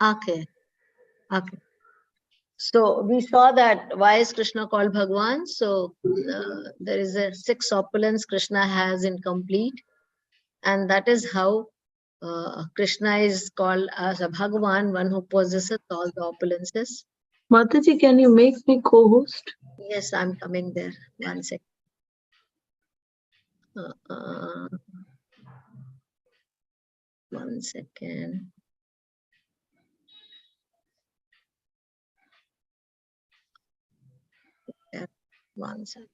Okay. Okay. So we saw that why is Krishna called Bhagwan? So there is a 6 opulence Krishna has in complete, and that is how Krishna is called as a Bhagwan, one who possesses all the opulences. Mataji, can you make me co-host? Yes, I'm coming there. One second. One second. Yeah, 1 second.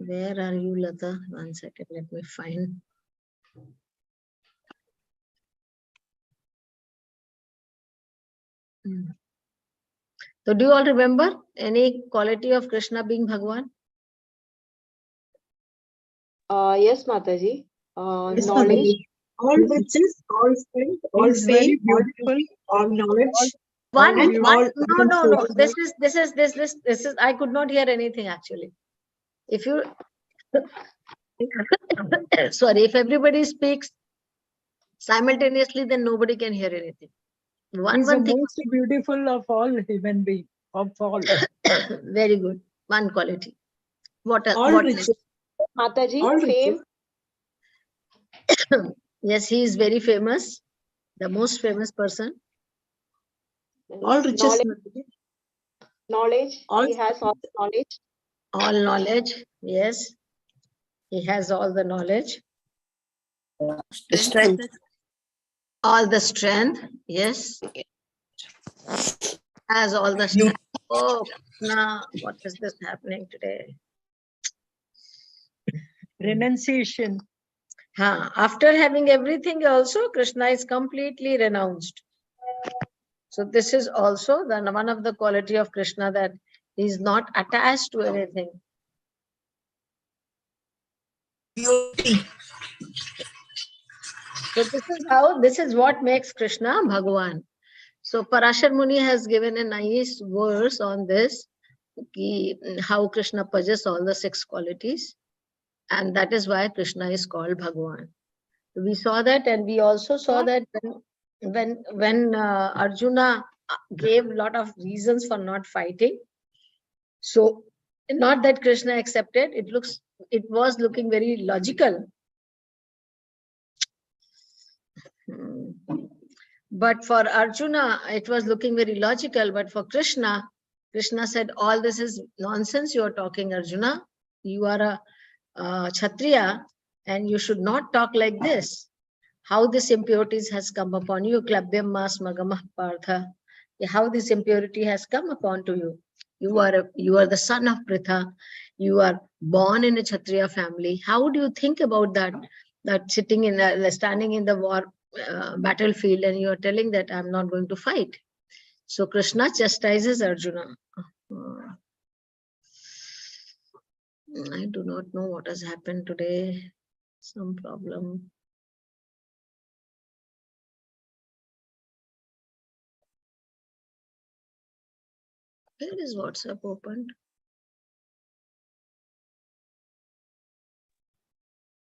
Where are you, Lata? 1 second. Let me find. So do you all remember any quality of Krishna being Bhagwan? Yes, Mataji. Yes, Knowledge. All riches, all strength, all fame, all beauty, all knowledge. No. This is. I could not hear anything actually. If you, sorry, if everybody speaks simultaneously, then nobody can hear anything. One thing. Most beautiful of all human beings, of all. Very good. One quality. What riches. Mataji, All fame. Yes, he is very famous. The most famous person. All riches. Knowledge. He has all knowledge. All knowledge. Yes. He has all the knowledge. Strength. All the strength. Yes. Has all the strength. Oh, now what is this happening today? Renunciation. After having everything also, Krishna is completely renounced. So this is also one of the quality of Krishna, that he is not attached to anything. Beauty. So this is what makes Krishna Bhagwan. So Parashar Muni has given a nice verse on this, how Krishna possesses all the 6 qualities. And that is why Krishna is called Bhagwan. We saw that, and we also saw that when Arjuna gave a lot of reasons for not fighting. So not that Krishna accepted, it was looking very logical. But for Arjuna, it was looking very logical. But for Krishna said, all this is nonsense you are talking, Arjuna. You are a Kshatriya and you should not talk like this. How this impurities has come upon you, Klabhyam mas magamah partha. How this impurity has come upon to you. You are the son of Pritha. You are born in a Kshatriya family. How do you think about that? That standing in the war battlefield, and you are telling that I'm not going to fight. So Krishna chastises Arjuna. I do not know what has happened today. Some problem. Where is WhatsApp opened?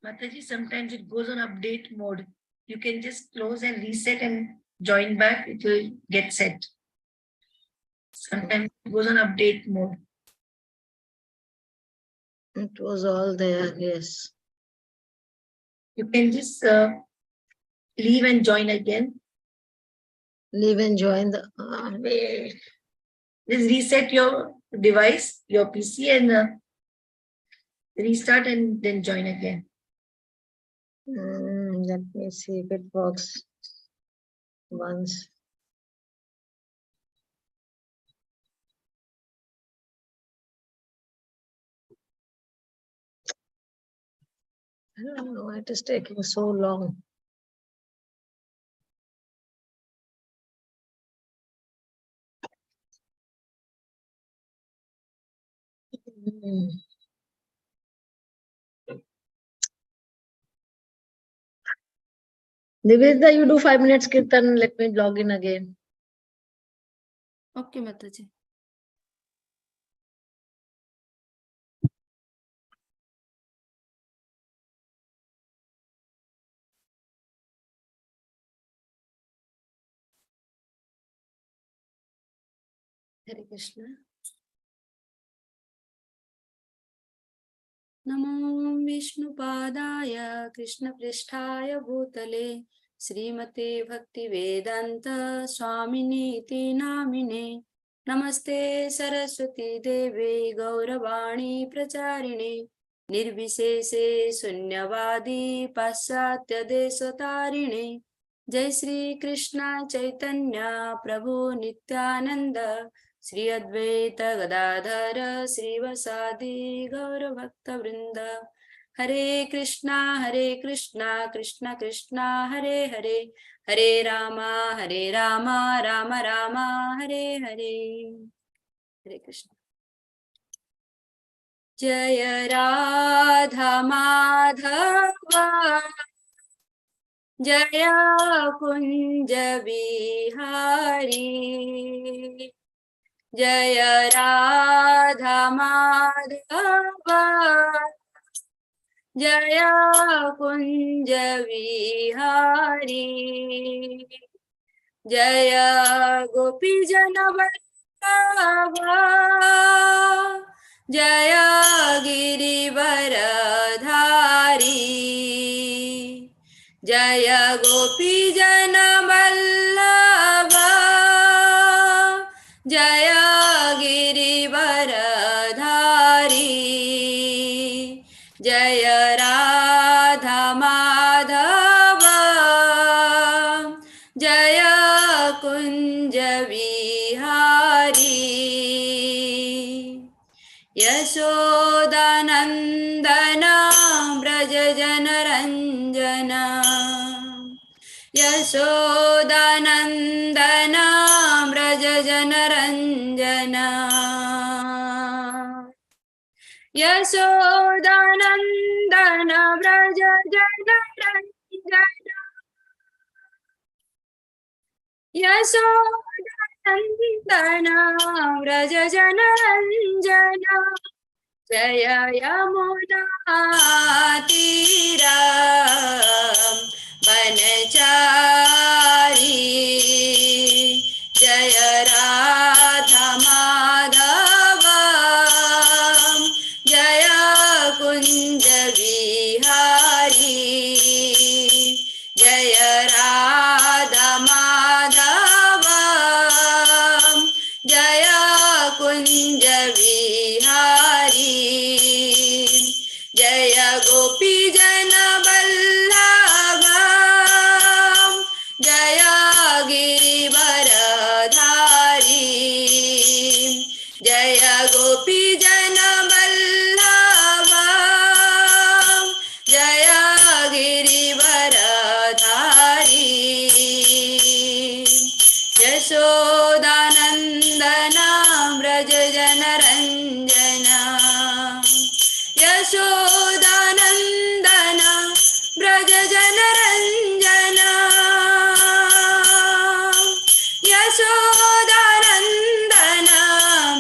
Mataji, sometimes it goes on update mode. You can just close and reset and join back. It will get set. Sometimes it goes on update mode. It was all there, yes. You can just leave and join again. Leave and join the. Wait. Just reset your device, your PC, and restart and then join again. Let me see if it works once. I don't know, it is taking so long. Nivedita, you do 5 minutes kirtan, let me log in again. Okay, Mataji. Hare Krishna. नमो विष्णुपादाय कृष्णपृष्ठाय भूतले श्रीमते भक्तिवेदान्त स्वामिनीति नामिने नमस्ते सरस्वती देवे गौरवाणी प्रचारिणे निर्विशेषे शून्यवादी पाश्चात्य देशतारिणे जय श्री कृष्ण चैतन्य प्रभु नित्यानंद श्री अद्वैत गदाधर श्रीवसादि गौर भक्त वृंद हरे कृष्णा कृष्णा कृष्णा हरे हरे हरे रामा राम राम हरे हरे हरे कृष्ण। जय राधा माधव जय कुंज बिहारी जय राधा माधव जय कुंज विहारी जय गोपी जन वल्लभ जय गिरिवर धारी जय गोपी जन वल्लभ जय गिरिवर धारी जय राधा माधव जय कुंज विहारी यशोदानंदन ब्रज जनरंजन यशोदानंदन ब्रज जनरंजन यशोदानंदन ब्रज जनरंजन यशोदानंदन ब्रज जनरंजन जय यमुना तीरा वनचारी जय राधा माधव जय कुंज विहारी जय राधा माधव जय कुंज विहारी जय गोपी जन वल्लभ जय गिरिवर धारी जय गोपी जन वल्लभ जय गिरिवर धारी यशोदानंदन ब्रज जनरंजन यशोदानंदन ब्रज जनरंजन यशोदानंदन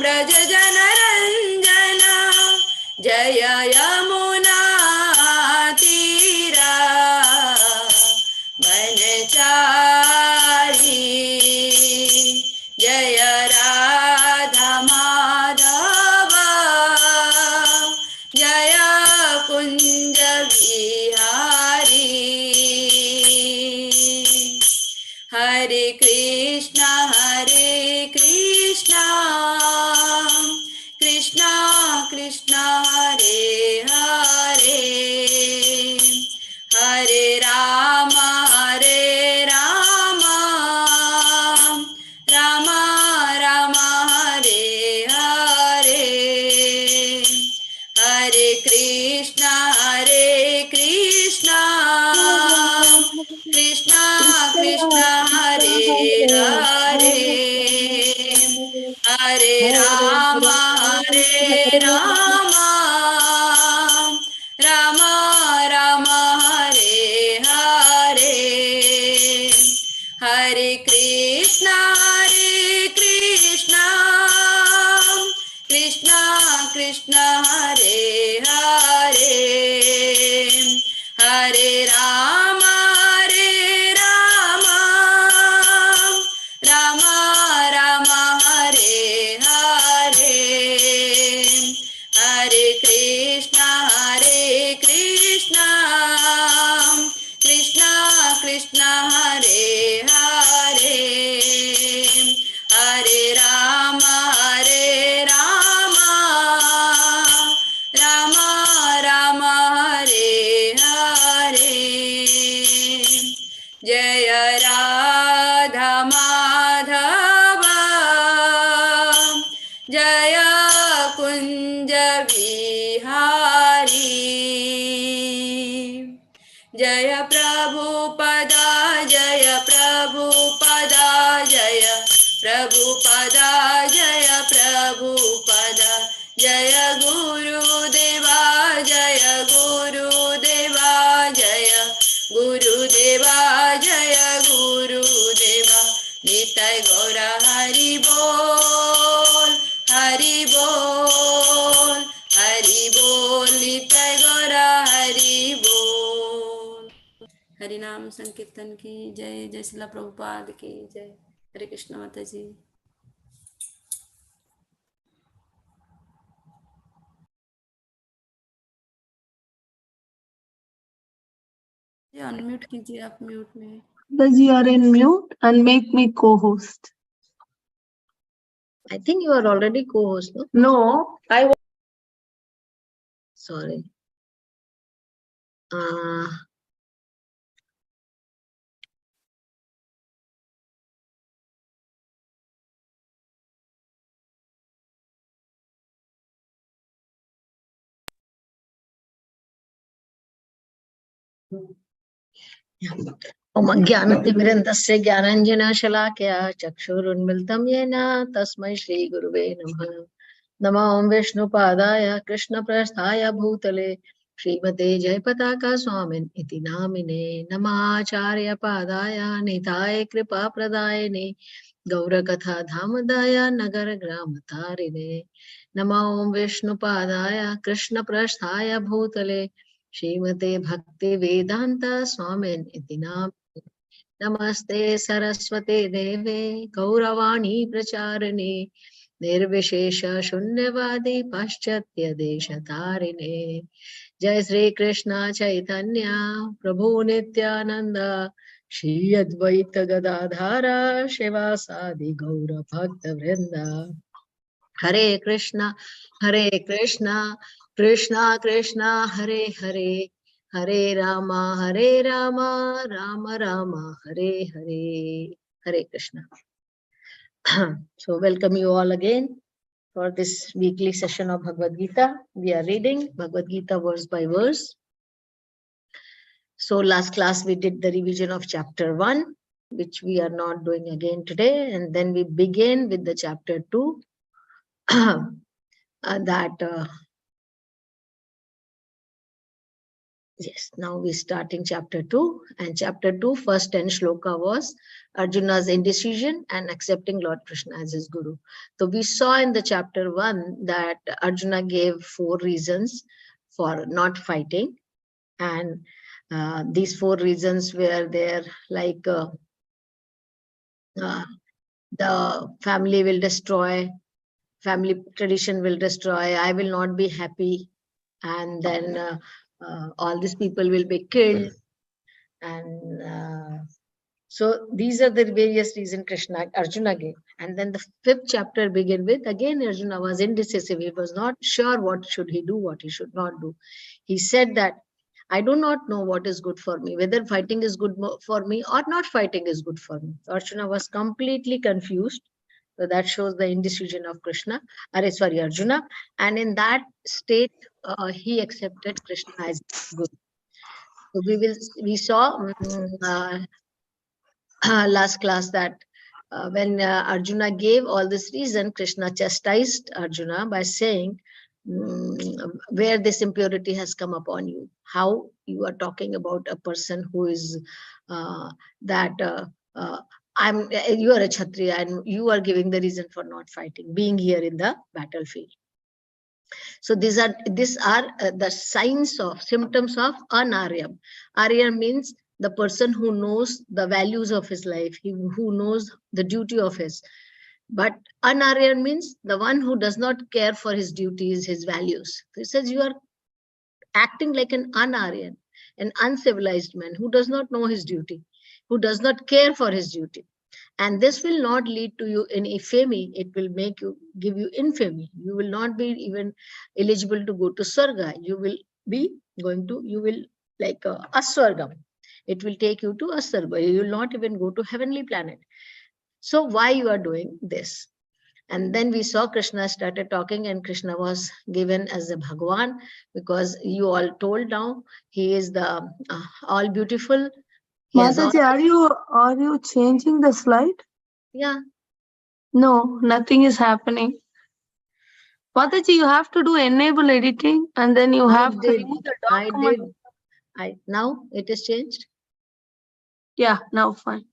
ब्रज जनरंजन जय यमुना तीरा वनचारी जय राधा माधव जय कुंज विहारी हरे कृष्णा कृष्णा कृष्णा हरे हरे हरे राम राम राम हरे हरे हरे कृष्णा कृष्णा कृष्णा हरे हरे हरे राम राम राम हरे हरे हरे कृष्णा कृष्णा कृष्णा हरे हरे हरे राम राम राम हरे जय प्रभुपदा जय प्रभुपदा जय प्रभुपदा जय प्रभुपदा जय गुरुदेवा जय गुरुदेवा जय गुरुदेवा जय गुरुदेवा निताय गौर हरि बोल निताय गौर हरि बोल। हरि नाम संकीर्तन की जय। जय श्रीला प्रभुपाद की जय। हरे कृष्ण माता जी। अनम्यूट कीजिए आप, म्यूट में। Because you are in mute and make me co-host. I think you are already co-host, no? No, I was. Sorry. ओम ज्ञानतिमिरन्तस्य ज्ञानाञ्जनशलाकया चक्षुरुन्मिलितं येन तस्मै श्रीगुरुवे नमः। नमो ओं विष्णुपादाय कृष्णप्रस्थाय भूतले श्रीमते जयपताका स्वामिन् इति नामिने। नमाचार्यपादाय निधाय कृपाप्रदायिने गौरकथा धामदाय नगरग्रामतारिणे। नमो ओं विष्णुपादाय कृष्णप्रस्थाय भूतले श्रीमते भक्ति वेदांत स्वामिन् इति नामिने। नमस्ते सरस्वते देवे गौरवाणी प्रचारिणे निर्विशेष शून्यवादी पाश्चात्य देशतारिणे। जय श्री कृष्ण चैतन्य प्रभु नित्यानंद श्री अद्वैत गदाधर शिवासादि गौर भक्त वृंद। हरे कृष्णा कृष्णा कृष्णा हरे हरे हरे राम राम राम हरे हरे। हरे Krishna. So welcome you all again for this weekly session of Bhagavad Gita. We are reading Bhagavad Gita verse by verse. So last class we did the revision of chapter 1, which we are not doing again today, and then we begin with the chapter 2. Yes, now we're starting chapter 2, and chapter 2 first 10 shloka was Arjuna's indecision and accepting Lord Krishna as his guru. So we saw in the chapter 1 that Arjuna gave 4 reasons for not fighting, and these 4 reasons were there, like the family will destroy, family tradition will destroy, I will not be happy, and then all these people will be killed. And so these are the various reasons Arjuna gave. And then the 5th chapter began with, again Arjuna was indecisive. He was not sure what should he do, what he should not do. He said that I do not know what is good for me, whether fighting is good for me or not fighting is good for me. Arjuna was completely confused. So that shows the indecision of Arjuna. And in that state, he accepted Krishna as good. So we saw last class that when Arjuna gave all this reason, Krishna chastised Arjuna by saying, where this impurity has come upon you, how you are talking about a person who is you are a Kshatriya and you are giving the reason for not fighting, being here in the battlefield. So these are the signs of symptoms of anaryam. Aryam means the person who knows the values of his life, who knows the duty of his. But anaryan means the one who does not care for his duties, his values. So it says you are acting like an anaryan, an uncivilized man who does not know his duty, who does not care for his duty. And this will not lead to you in infamy. It will give you infamy. You will not be even eligible to go to Swarga. You will like Aswargam. It will take you to Aswarga. You will not even go to heavenly planet. So why you are doing this? And then we saw Krishna started talking, and Krishna was given as a Bhagwan, because you all told now he is the all beautiful. He has all, Mataji, are you changing the slide? yeah. No, nothing is happening. Mataji, you have to do enable editing, and then you have to remove the document. Now it is changed. Yeah, now fine.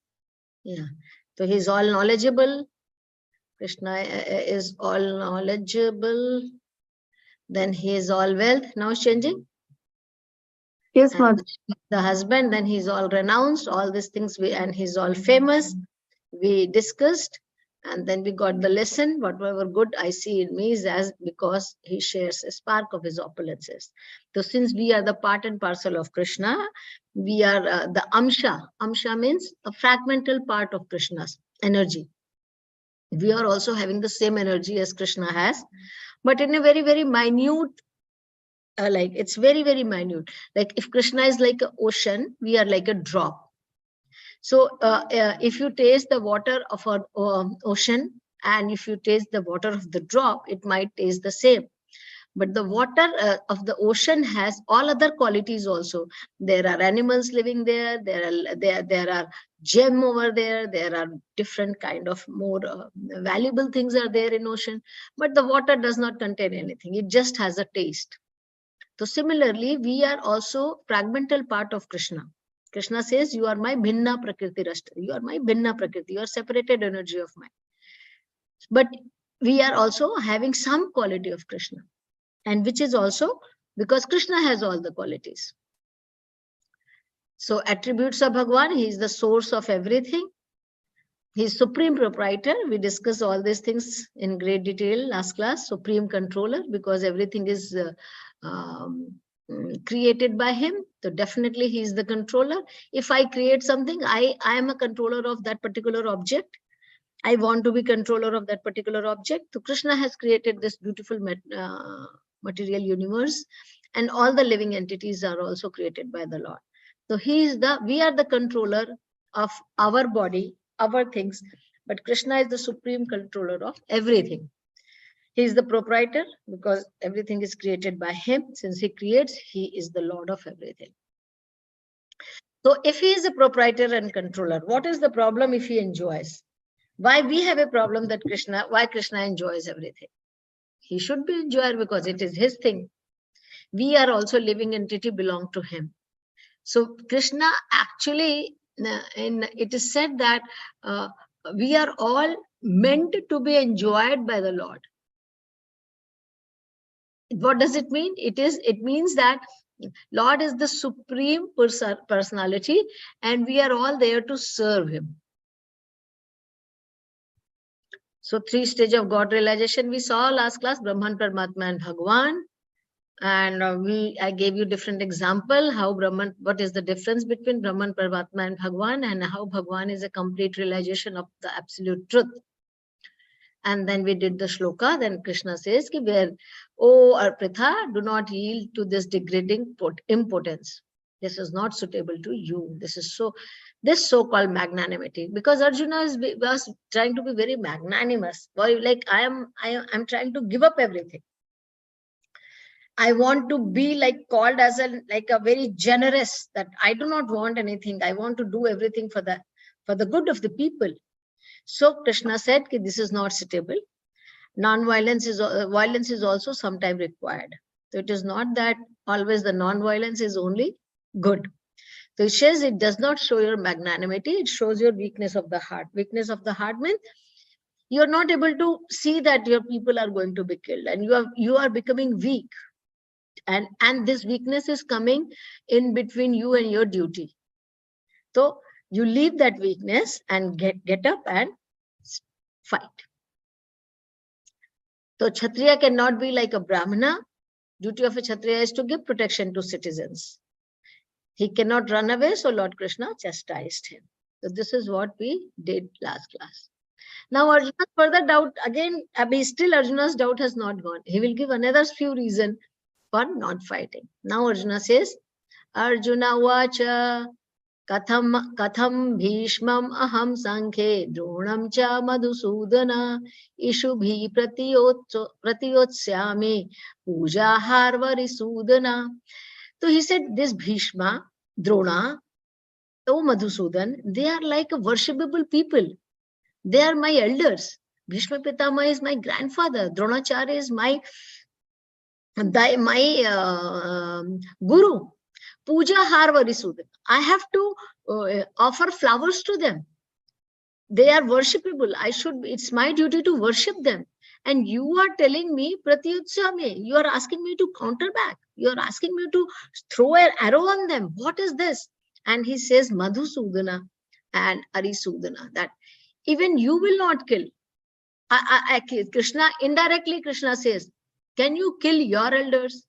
Yeah. So he's all knowledgeable. Krishna is all knowledgeable. Then he is all wealth. Now it's changing. Yes, And Mataji. the husband, then he's all renounced, all these things, and he's all famous. We discussed, and then we got the lesson. Whatever good I see in me is as because he shares a spark of his opulences. So since we are the part and parcel of Krishna, we are the amsha. Amsha means a fragmental part of Krishna's energy. We are also having the same energy as Krishna has, but in a very, very minute, like it's very, very minute. Like if Krishna is like an ocean, we are like a drop. So if you taste the water of an ocean, and if you taste the water of the drop, it might taste the same. But the water of the ocean has all other qualities also. There are animals living there. There are gem over there. There are different kind of more valuable things are there in ocean. But the water does not contain anything. It just has a taste. So similarly, we are also fragmental part of Krishna. Krishna says, you are my bhinna prakriti rashtra. You are my bhinna prakriti. You are separated energy of mine. But we are also having some quality of Krishna. And which is also because Krishna has all the qualities. So attributes of Bhagwan, he is the source of everything. He is supreme proprietor. We discussed all these things in great detail last class. Supreme controller, because everything is created by him. So definitely he is the controller. If I create something, I am a controller of that particular object. I want to be controller of that particular object. So Krishna has created this beautiful material universe, and all the living entities are also created by the Lord. So we are the controller of our body, our things, but Krishna is the supreme controller of everything. He is the proprietor because everything is created by him. Since he creates, he is the Lord of everything. So if he is a proprietor and controller, what is the problem if he enjoys? Why we have a problem that why Krishna enjoys everything? He should be enjoyed because it is his thing. We are also living entity belong to him. So Krishna actually, it is said that we are all meant to be enjoyed by the Lord. What does it mean? It means that Lord is the supreme personality, and we are all there to serve him. So 3 stages of God realization we saw last class: Brahman, Paramatma, and Bhagwan. And I gave you different example how Brahman, what is the difference between Brahman, Paramatma, and Bhagwan, and how Bhagwan is a complete realization of the absolute truth. And then we did the shloka. Then Krishna says, "Oh Arpritha, do not yield to this degrading impotence. This is not suitable to you. This so-called magnanimity." Because Arjuna was trying to be very magnanimous. Like I'm trying to give up everything. I want to be like called as a very generous, that I do not want anything. I want to do everything for the good of the people. So Krishna said, this is not suitable. Non-violence violence is also sometimes required. So it is not that always the non-violence is only good. So it says it does not show your magnanimity. It shows your weakness of the heart. Weakness of the heart means you're not able to see that your people are going to be killed, and you are becoming weak. And this weakness is coming in between you and your duty. So you leave that weakness and get up and fight. So Kshatriya cannot be like a Brahmana. Duty of a Kshatriya is to give protection to citizens. He cannot run away, so Lord Krishna chastised him. So this is what we did last class. Now Arjuna's further doubt, again, still Arjuna's doubt has not gone. He will give another few reasons for not fighting. Now Arjuna says, Arjuna vacha Katham bhishmam aham sankhe dronam cha madhusudana ishubhi pratiyotsyame puja harvari sudana. So he said, this Bhishma, Drona, oh Madhusudan, they are like a worshipable people. They are my elders. Bhishma Pitama is my grandfather. Dronacharya is my guru. Puja Harvari Sudan. I have to offer flowers to them. They are worshipable. It's my duty to worship them. And you are telling me, Pratiyutsame, you are asking me to counter back. You are asking me to throw an arrow on them. What is this? And he says, Madhusudana and Arisudana, that even you will not kill. Krishna, indirectly Krishna says, can you kill your elders?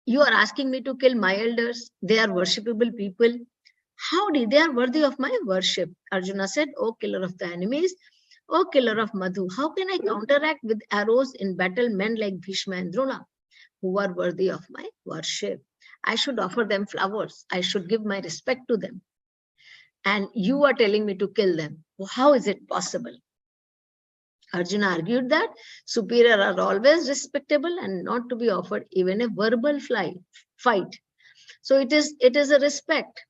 You are asking me to kill my elders. They are worshipable people. Howdy, they are worthy of my worship. Arjuna said, O killer of the enemies, O killer of Madhu, how can I counteract with arrows in battle men like Bhishma and Drona, who are worthy of my worship? I should offer them flowers. I should give my respect to them. And you are telling me to kill them. How is it possible? Arjuna argued that superior are always respectable and not to be offered even a verbal fight. So it is a respect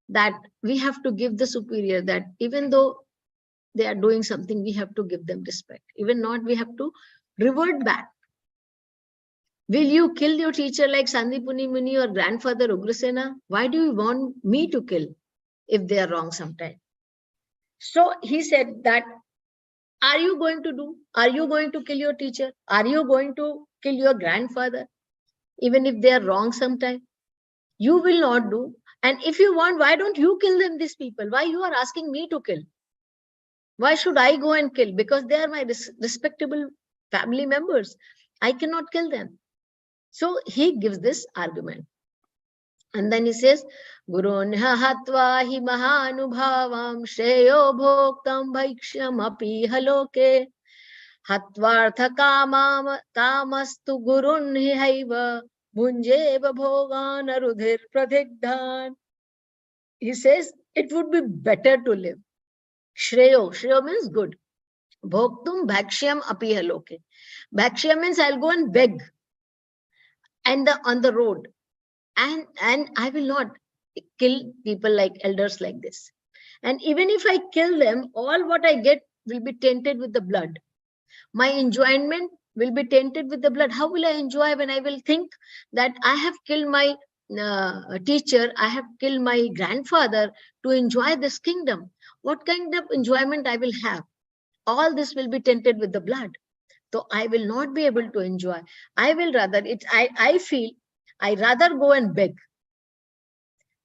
that we have to give the superior, that even though they are doing something, we have to give them respect. Even not, we have to revert back. Will you kill your teacher like Sandipuni Muni or grandfather Ugrasena? Why do you want me to kill if they are wrong sometime? So he said that, are you going to kill your teacher? Are you going to kill your grandfather? Even if they are wrong sometime? You will not do. And if you want, why don't you kill them, these people? Why you are asking me to kill? Why should I go and kill? Because they are my respectable family members. I cannot kill them. So he gives this argument. And then he says, Gurunha hatva hi mahanubhavam shreyo bhoktam bhaikshyam api haloke hatvartha kamastu gurun hi haiva bhunjeva bhogan arudhir pradigdhan. He says, it would be better to live. Shreyo means good. Bhoktum bhakshyam api haloke. Bhakshyam means I'll go and beg and on the road. And I will not kill people like elders like this. And even if I kill them, all what I get will be tainted with the blood. My enjoyment will be tainted with the blood. How will I enjoy when I will think that I have killed my teacher, I have killed my grandfather to enjoy this kingdom? What kind of enjoyment I will have? All this will be tainted with the blood. So I will not be able to enjoy. I will rather, I feel I rather go and beg.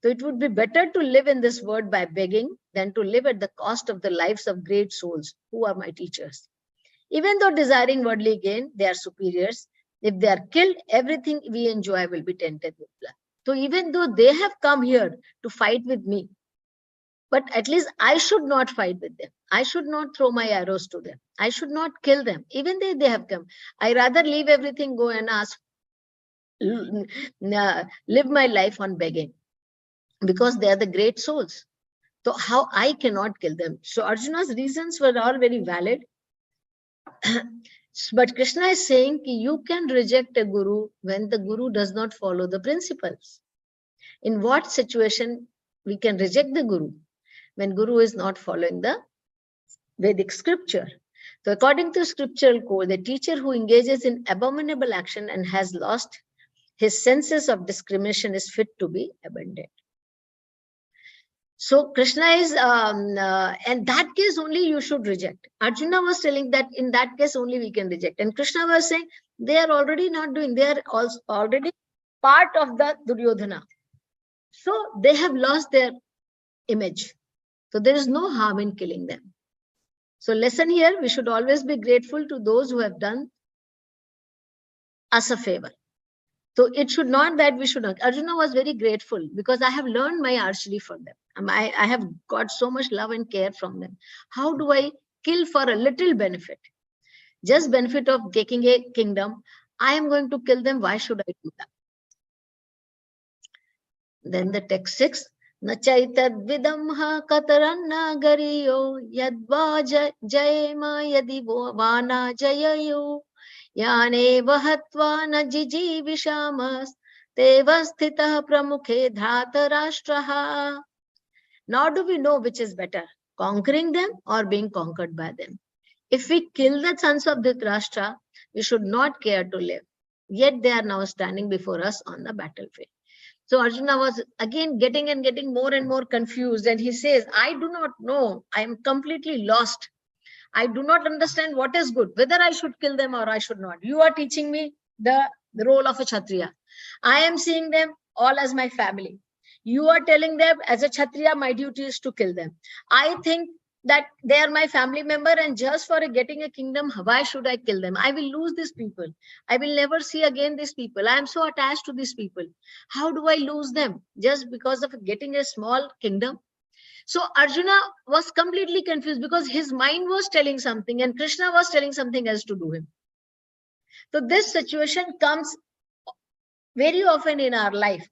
So it would be better to live in this world by begging than to live at the cost of the lives of great souls who are my teachers. Even though desiring worldly gain, they are superiors. If they are killed, everything we enjoy will be tainted with blood. So even though they have come here to fight with me, but at least I should not fight with them. I should not throw my arrows to them. I should not kill them. Even though they have come, I rather leave everything, go and live my life on begging, because they are the great souls. So how I cannot kill them? So Arjuna's reasons were all very valid. But Krishna is saying you can reject a guru when the guru does not follow the principles. In what situation we can reject the guru? When guru is not following the Vedic scripture. So according to scriptural code, the teacher who engages in abominable action and has lost his senses of discrimination is fit to be abandoned. So Krishna is, in that case only you should reject. Arjuna was telling that in that case only we can reject. And Krishna was saying they are already not doing, they are also already part of the Duryodhana. So they have lost their image. So there is no harm in killing them. So lesson here, we should always be grateful to those who have done us a favor. So it should not that we should not. Arjuna was very grateful because I have learned my archery from them. I have got so much love and care from them. How do I kill for a little benefit? Just benefit of taking a kingdom. I am going to kill them. Why should I do that? Then the text 6. Na chaitadvidamha kataranna gariyo yadva jayema yadi vana jayayo yane vahatva na jijivishamas tevasthitah pramukhe dhratarashtraha. Now do we know which is better, conquering them or being conquered by them? If we kill the sons of Dhritarashtra, we should not care to live. Yet they are now standing before us on the battlefield. So Arjuna was again getting more and more confused. And he says, I do not know. I am completely lost. I do not understand what is good, whether I should kill them or I should not. You are teaching me the role of a Kshatriya. I am seeing them all as my family. You are telling them as a Kshatriya, my duty is to kill them. I think that they are my family member, and just for getting a kingdom, why should I kill them? I will lose these people. I will never see again these people. I am so attached to these people. How do I lose them just because of getting a small kingdom? So Arjuna was completely confused because his mind was telling something and Krishna was telling something else to do him. So this situation comes very often in our life.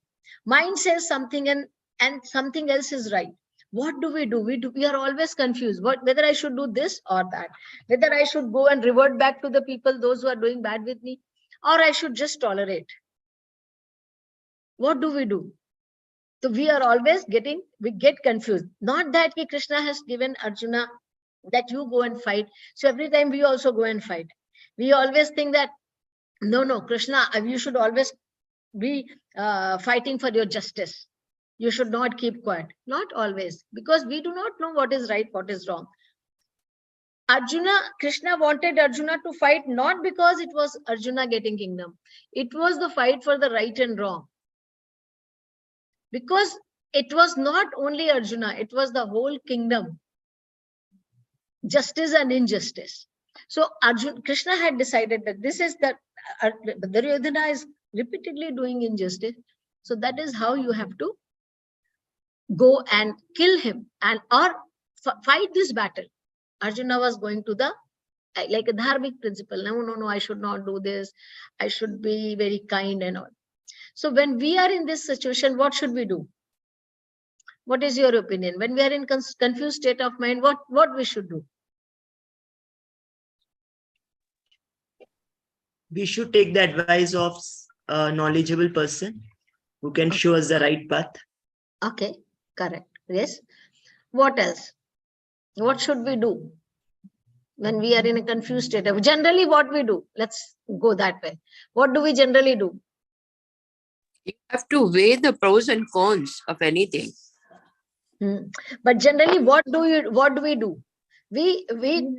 Mind says something and something else is right. What do? We are always confused. Whether I should do this or that, whether I should go and revert back to the people, those who are doing bad with me, or I should just tolerate. What do? So we are always we get confused. Not that Krishna has given Arjuna that you go and fight. So every time we also go and fight. We always think that, no, Krishna, you should always be fighting for your justice. You should not keep quiet. Not always, because we do not know what is right, what is wrong. Krishna wanted Arjuna to fight not because it was Arjuna getting kingdom. It was the fight for the right and wrong. Because it was not only Arjuna, it was the whole kingdom. Justice and injustice. So Krishna had decided that this is that Duryodhana is repeatedly doing injustice. So that is how you have to go and kill him or fight this battle. Arjuna was going to the, like a dharmic principle. No, I should not do this. I should be very kind and all. So when we are in this situation, what should we do? What is your opinion? When we are in confused state of mind, what we should do? We should take the advice of a knowledgeable person who can show us the right path. Okay, correct. Yes. What else? What should we do when we are in a confused state of? Generally, what we do? Let's go that way. What do we generally do? You have to weigh the pros and cons of anything. But generally, what do we do? We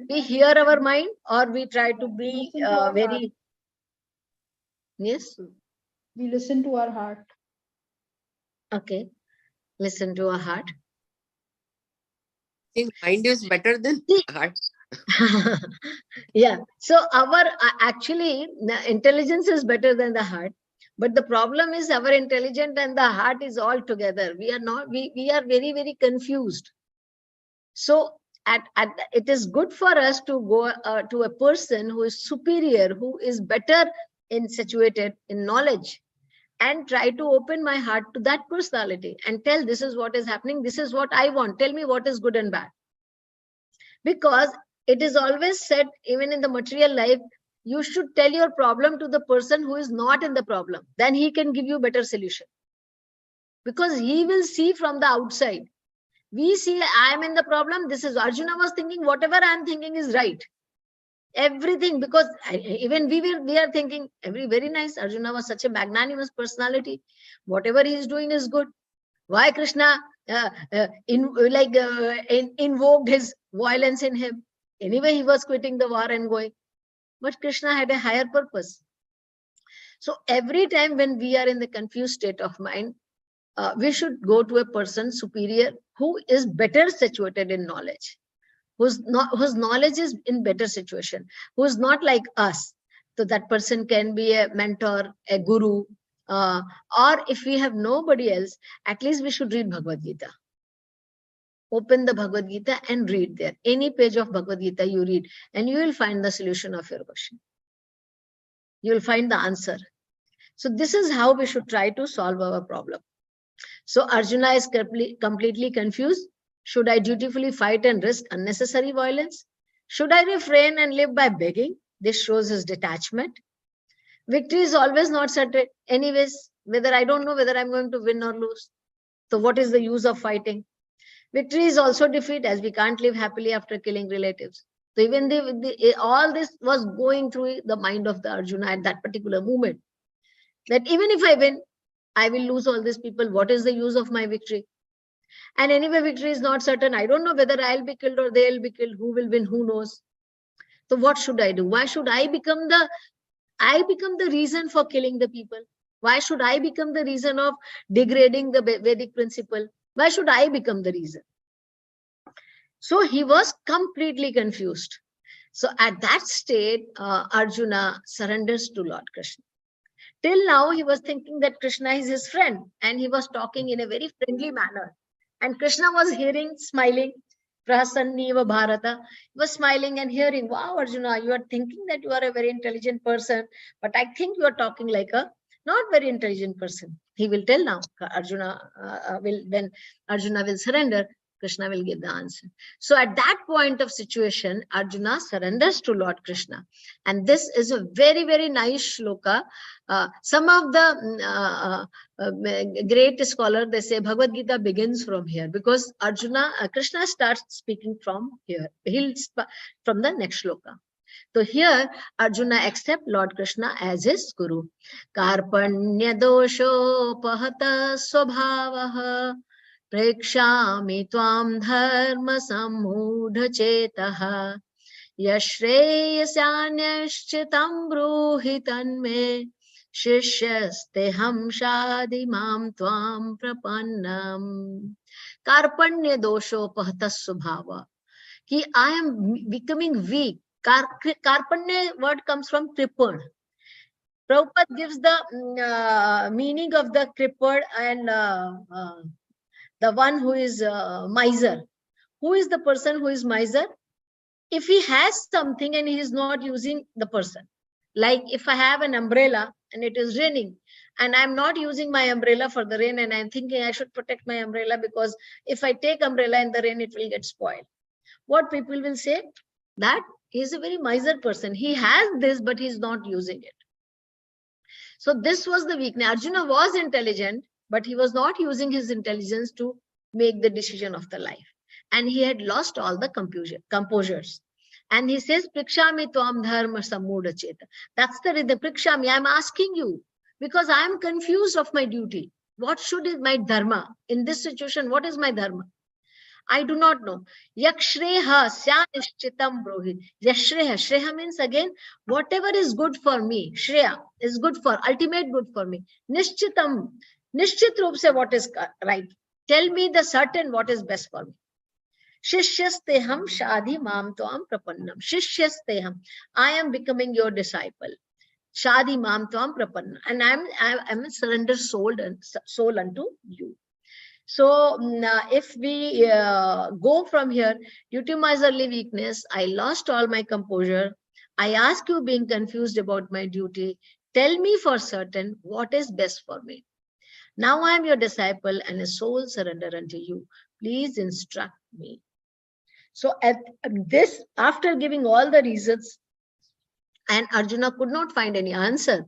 hear our mind, or we try to be very. Yes. We listen to our heart. Okay. Listen to our heart. I think mind is better than heart. Yeah. So our actually intelligence is better than the heart. But the problem is our intelligence and the heart is all together. We are not, we are very, very confused. So it is good for us to go to a person who is superior, who is better situated in knowledge, and try to open my heart to that personality and tell, this is what is happening. This is what I want. Tell me what is good and bad. Because it is always said, even in the material life, you should tell your problem to the person who is not in the problem. Then he can give you better solution. Because he will see from the outside. We see, I am in the problem. This is Arjuna was thinking, whatever I am thinking is right. Everything, because even we are thinking, very nice. Arjuna was such a magnanimous personality. Whatever he is doing is good. Why Krishna invoked his violence in him? Anyway, he was quitting the war and going. But Krishna had a higher purpose. So every time when we are in the confused state of mind, we should go to a person superior who is better situated in knowledge, whose knowledge is in better situation, who is not like us. So that person can be a mentor, a guru, or if we have nobody else, at least we should read Bhagavad Gita. Open the Bhagavad Gita and read there. Any page of Bhagavad Gita you read, and you will find the solution of your question. You will find the answer. So this is how we should try to solve our problem. So Arjuna is completely confused. Should I dutifully fight and risk unnecessary violence? Should I refrain and live by begging? This shows his detachment. Victory is always not certain. Anyways, whether I don't know whether I'm going to win or lose. So what is the use of fighting? Victory is also defeat, as we can't live happily after killing relatives. So even all this was going through the mind of the Arjuna at that particular moment. That even if I win, I will lose all these people. What is the use of my victory? And anyway, victory is not certain. I don't know whether I'll be killed or they'll be killed. Who will win? Who knows? So what should I do? Why should I become the reason for killing the people? Why should I become the reason of degrading the Vedic principle? Why should I become the reason? So he was completely confused. So at that state, Arjuna surrenders to Lord Krishna. Till now, he was thinking that Krishna is his friend and he was talking in a very friendly manner. And Krishna was hearing, smiling. Prasanniva Bharata. He was smiling and hearing, wow, Arjuna, you are thinking that you are a very intelligent person, but I think you are talking like a not very intelligent person. He will tell now. When Arjuna will surrender, Krishna will give the answer. So at that point of situation, Arjuna surrenders to Lord Krishna. And this is a very, very nice shloka. Some of the great scholar, they say Bhagavad Gita begins from here because Krishna starts speaking from here. From the next shloka. So here Arjuna accepts Lord Krishna as his guru. Karpanya dosho pahata swabhavaha prekshami tvam dharma sammudha chetaha yashreyasanyashchitam bruhi tanme Shishyasteham shadimam tvam prapannam. Karpanya dosho pahata swabhava. I am becoming weak. Karpanya word comes from crippled. Prabhupada gives the meaning of the crippled and the one who is miser. Who is the person who is miser? If he has something and he is not using the person. Like if I have an umbrella and it is raining and I'm not using my umbrella for the rain and I'm thinking I should protect my umbrella because if I take umbrella in the rain, it will get spoiled. What people will say? That he is a very miser person. He has this, but he's not using it. So this was the weakness. Arjuna was intelligent, but he was not using his intelligence to make the decision of the life. And he had lost all the composures. And he says, Prikshami tvam dharma sammudha cheta. That's the reason. Prikshami, I'm asking you, because I'm confused of my duty. What should is my dharma? In this situation, what is my dharma? I do not know. Yakshreha syanishchitam brohit. Yashreha. Shreha means again, whatever is good for me. Shreya is good for, ultimate good for me. Nishchitam. Nishchit roop se what is right. Tell me the certain what is best for me. Shishyasteham shadhi mam tvam prapannam. Shishyasteham. I am becoming your disciple. Shadhi mam tvam prapannam. And I am a surrendered soul unto you. So if we go from here, due to miserly weakness, I lost all my composure. I ask you, being confused about my duty, tell me for certain what is best for me. Now I am your disciple and a soul surrender unto you. Please instruct me. So at this, after giving all the reasons, and Arjuna could not find any answer,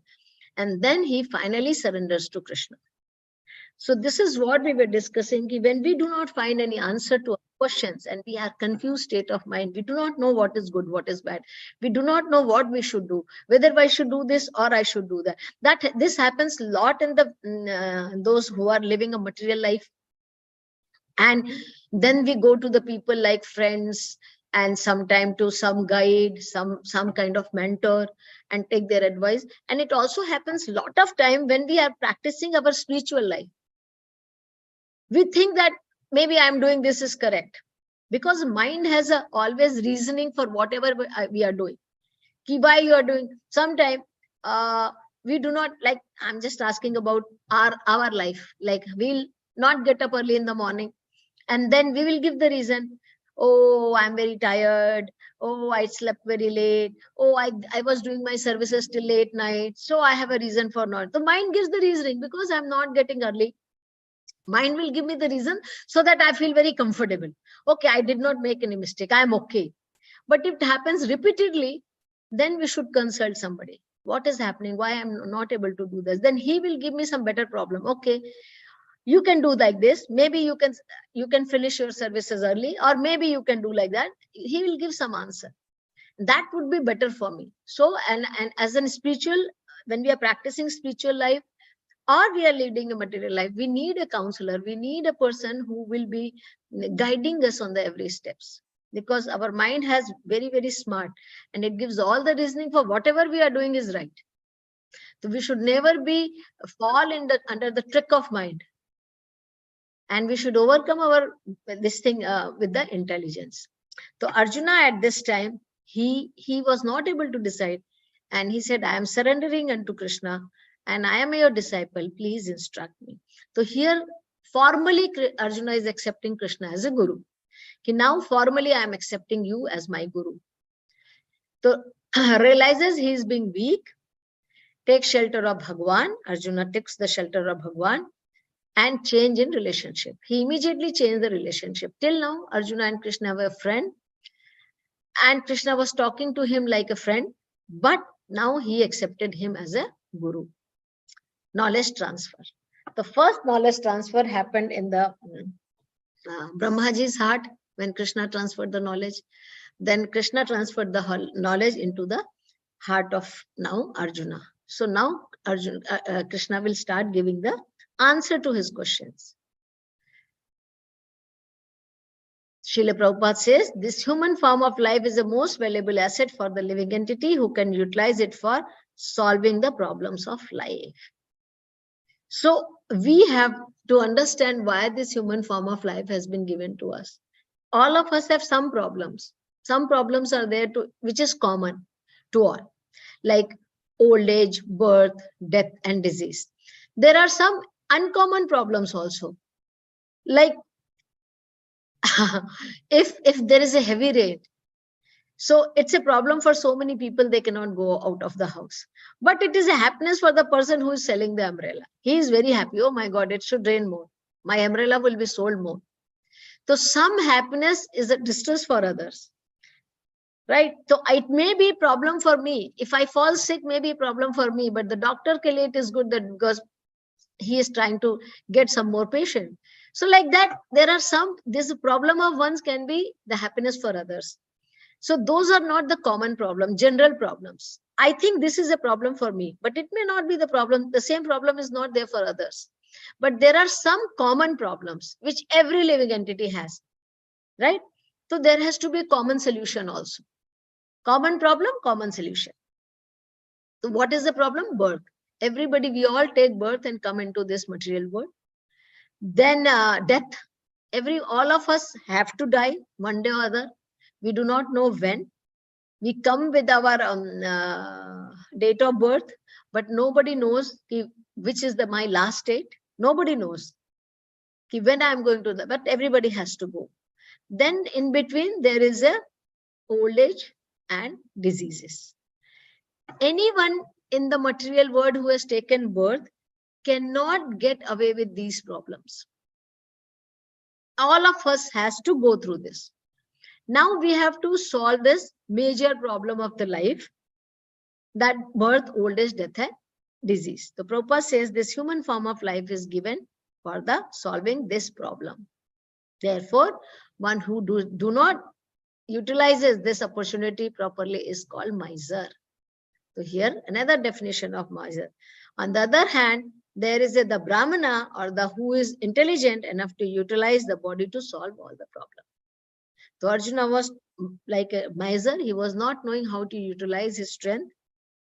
and then he finally surrenders to Krishna. So this is what we were discussing. When we do not find any answer to our questions and we are confused state of mind, we do not know what is good, what is bad. We do not know what we should do, whether I should do this or I should do that. This happens a lot in the those who are living a material life. And then we go to the people like friends and sometime to some guide, some kind of mentor and take their advice. And it also happens a lot of time when we are practicing our spiritual life. We think that maybe I'm doing this is correct because mind has always reasoning for whatever we are doing. Why you are doing? Sometime we do not like. I'm just asking about our life. Like we'll not get up early in the morning, and then we will give the reason. Oh, I'm very tired. Oh, I slept very late. Oh, I was doing my services till late night. So I have a reason for not. The mind gives the reasoning because I'm not getting early. Mind will give me the reason so that I feel very comfortable. Okay, I did not make any mistake. I am okay. But if it happens repeatedly, then we should consult somebody. What is happening? Why I'm not able to do this? Then he will give me some better problem. Okay, you can do like this. Maybe you can finish your services early, or maybe you can do like that. He will give some answer. That would be better for me. So, and as a spiritual, when we are practicing spiritual life, or we are leading a material life, we need a counselor. We need a person who will be guiding us on the every steps, because our mind has very, very smart, and it gives all the reasoning for whatever we are doing is right. So we should never be fall under the trick of mind, and we should overcome our this thing with the intelligence. So Arjuna at this time, he was not able to decide, and he said, I am surrendering unto Krishna, and I am your disciple. Please instruct me. So here, formally, Arjuna is accepting Krishna as a guru. Okay, now formally I am accepting you as my guru. So realizes he is being weak, takes shelter of Bhagwan. Arjuna takes the shelter of Bhagwan and change in relationship. He immediately changed the relationship. Till now, Arjuna and Krishna were a friend, and Krishna was talking to him like a friend, but now he accepted him as a guru. Knowledge transfer. The first knowledge transfer happened in the Brahmaji's heart when Krishna transferred the knowledge. Then Krishna transferred the knowledge into the heart of now Arjuna. So now Krishna will start giving the answer to his questions. Srila Prabhupada says, this human form of life is the most valuable asset for the living entity who can utilize it for solving the problems of life. So we have to understand why this human form of life has been given to us. All of us have some problems. Some problems are there which is common to all, like old age, birth, death, and disease. There are some uncommon problems also, like if there is a heavy rain, so it's a problem for so many people, they cannot go out of the house. But it is a happiness for the person who is selling the umbrella. He is very happy. Oh my God, it should rain more. My umbrella will be sold more. So some happiness is a distress for others, right? So it may be a problem for me. If I fall sick, may be a problem for me, but the doctor ke liye it is good that because he is trying to get some more patient. So like that, there are some, this problem of one's can be the happiness for others. So those are not the common problem, general problems. I think this is a problem for me, but it may not be the problem. The same problem is not there for others. But there are some common problems which every living entity has, right? So there has to be a common solution also. Common problem, common solution. So what is the problem? Birth. Everybody, we all take birth and come into this material world. Then death. All of us have to die one day or other. We do not know when. We come with our date of birth, but nobody knows which is my last date. Nobody knows when I'm going to but everybody has to go. Then in between, there is a old age and diseases. Anyone in the material world who has taken birth cannot get away with these problems. All of us has to go through this. Now we have to solve this major problem of the life, that birth, old age, death, and disease. The Prabhupada says this human form of life is given for the solving this problem. Therefore, one who do not utilizes this opportunity properly is called miser. So here another definition of miser. On the other hand, there is the Brahmana, or the who is intelligent enough to utilize the body to solve all the problems. So Arjuna was like a miser. He was not knowing how to utilize his strength,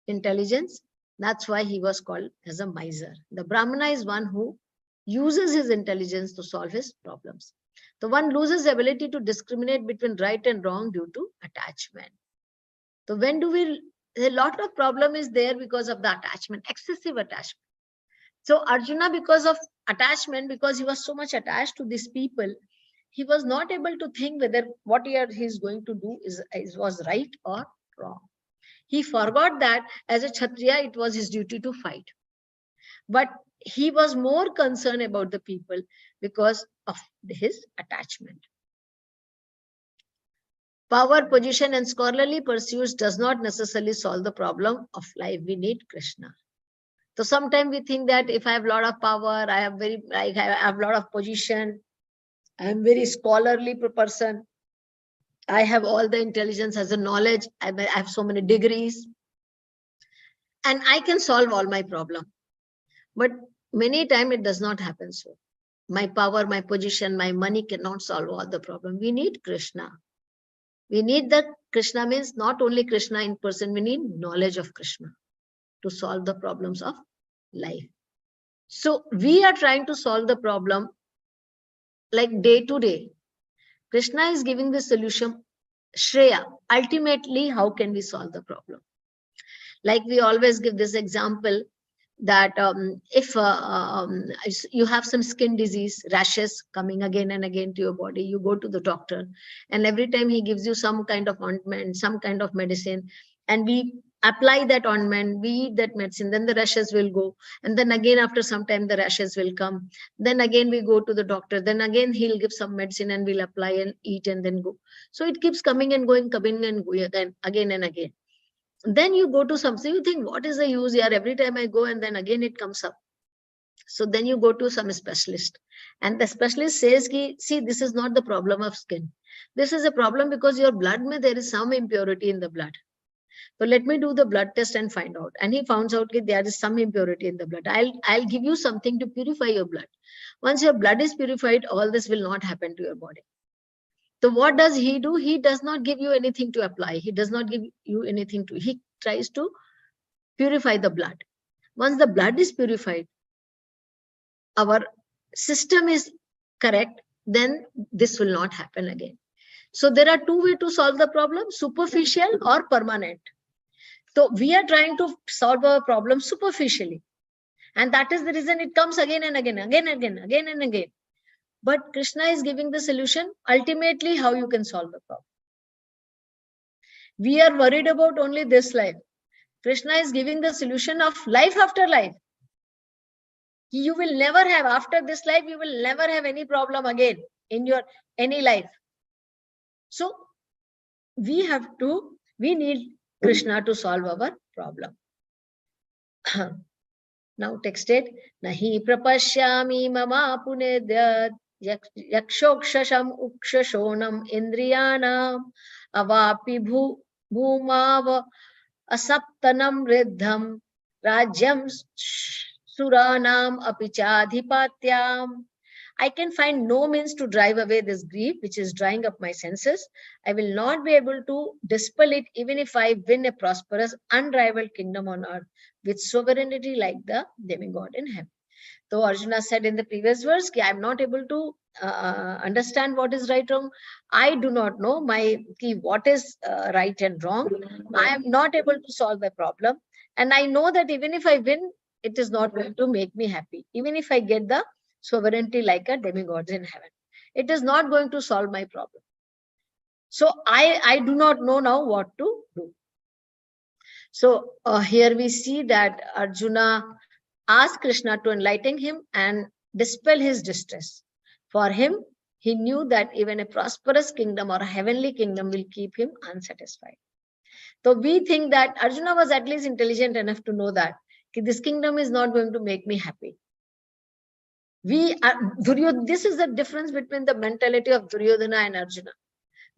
intelligence. That's why he was called as a miser. The Brahmana is one who uses his intelligence to solve his problems. The one loses the ability to discriminate between right and wrong due to attachment. So when do a lot of problem is there because of the attachment, excessive attachment. So Arjuna, because of attachment, because he was so much attached to these people, he was not able to think whether what he is going to do was right or wrong. He forgot that as a Kshatriya, it was his duty to fight. But he was more concerned about the people because of his attachment. Power, position, and scholarly pursuits does not necessarily solve the problem of life. We need Krishna. So sometimes we think that if I have a lot of power, I have a lot of position, I am very scholarly person, I have all the intelligence as a knowledge, I have so many degrees, and I can solve all my problem. But many times it does not happen so. My power, my position, my money cannot solve all the problem. We need Krishna. We need that. Krishna means not only Krishna in person, we need knowledge of Krishna to solve the problems of life. So we are trying to solve the problem like day to day. Krishna is giving the solution. Shreya, ultimately, how can we solve the problem? Like we always give this example that if you have some skin disease, rashes coming again and again to your body, you go to the doctor, and every time he gives you some kind of ointment, some kind of medicine, and we apply that ointment, we eat that medicine, then the rashes will go, and then again after some time the rashes will come, then again we go to the doctor, then again he'll give some medicine and we'll apply and eat and then go. So it keeps coming and going again and again. Then you go to something, you think, what is the use here? Every time I go and then again it comes up. So then you go to some specialist, and the specialist says, see, this is not the problem of skin. This is a problem because your blood, there is some impurity in the blood. So let me do the blood test and find out. And he found out that there is some impurity in the blood. I'll give you something to purify your blood. Once your blood is purified, all this will not happen to your body. So what does he do? He does not give you anything to apply. He does not give you anything to, he tries to purify the blood. Once the blood is purified, our system is correct, then this will not happen again. So there are two ways to solve the problem, superficial or permanent. So we are trying to solve a problem superficially. And that is the reason it comes again and again, again and again. But Krishna is giving the solution, ultimately how you can solve the problem. We are worried about only this life. Krishna is giving the solution of life after life. You will never have, after this life, you will never have any problem again in your any life. So we need Krishna to solve our problem. Now texted, Nahi prapashyami mama punedya yakshokshasham ukshashonam indriyanam avapi bhumava asaptanam riddham rajyam suranam apichadhipatyam. I can find no means to drive away this grief which is drying up my senses. I will not be able to dispel it even if I win a prosperous, unrivaled kingdom on earth with sovereignty like the demigod in heaven. So Arjuna said in the previous verse, I am not able to understand what is right wrong. I do not know what is right and wrong. I am not able to solve the problem. And I know that even if I win, it is not going to make me happy. Even if I get the sovereignty like a demigod in heaven, it is not going to solve my problem. So I do not know now what to do. So here we see that Arjuna asked Krishna to enlighten him and dispel his distress. For him, he knew that even a prosperous kingdom or a heavenly kingdom will keep him unsatisfied. So we think that Arjuna was at least intelligent enough to know that this kingdom is not going to make me happy. This is the difference between the mentality of Duryodhana and Arjuna.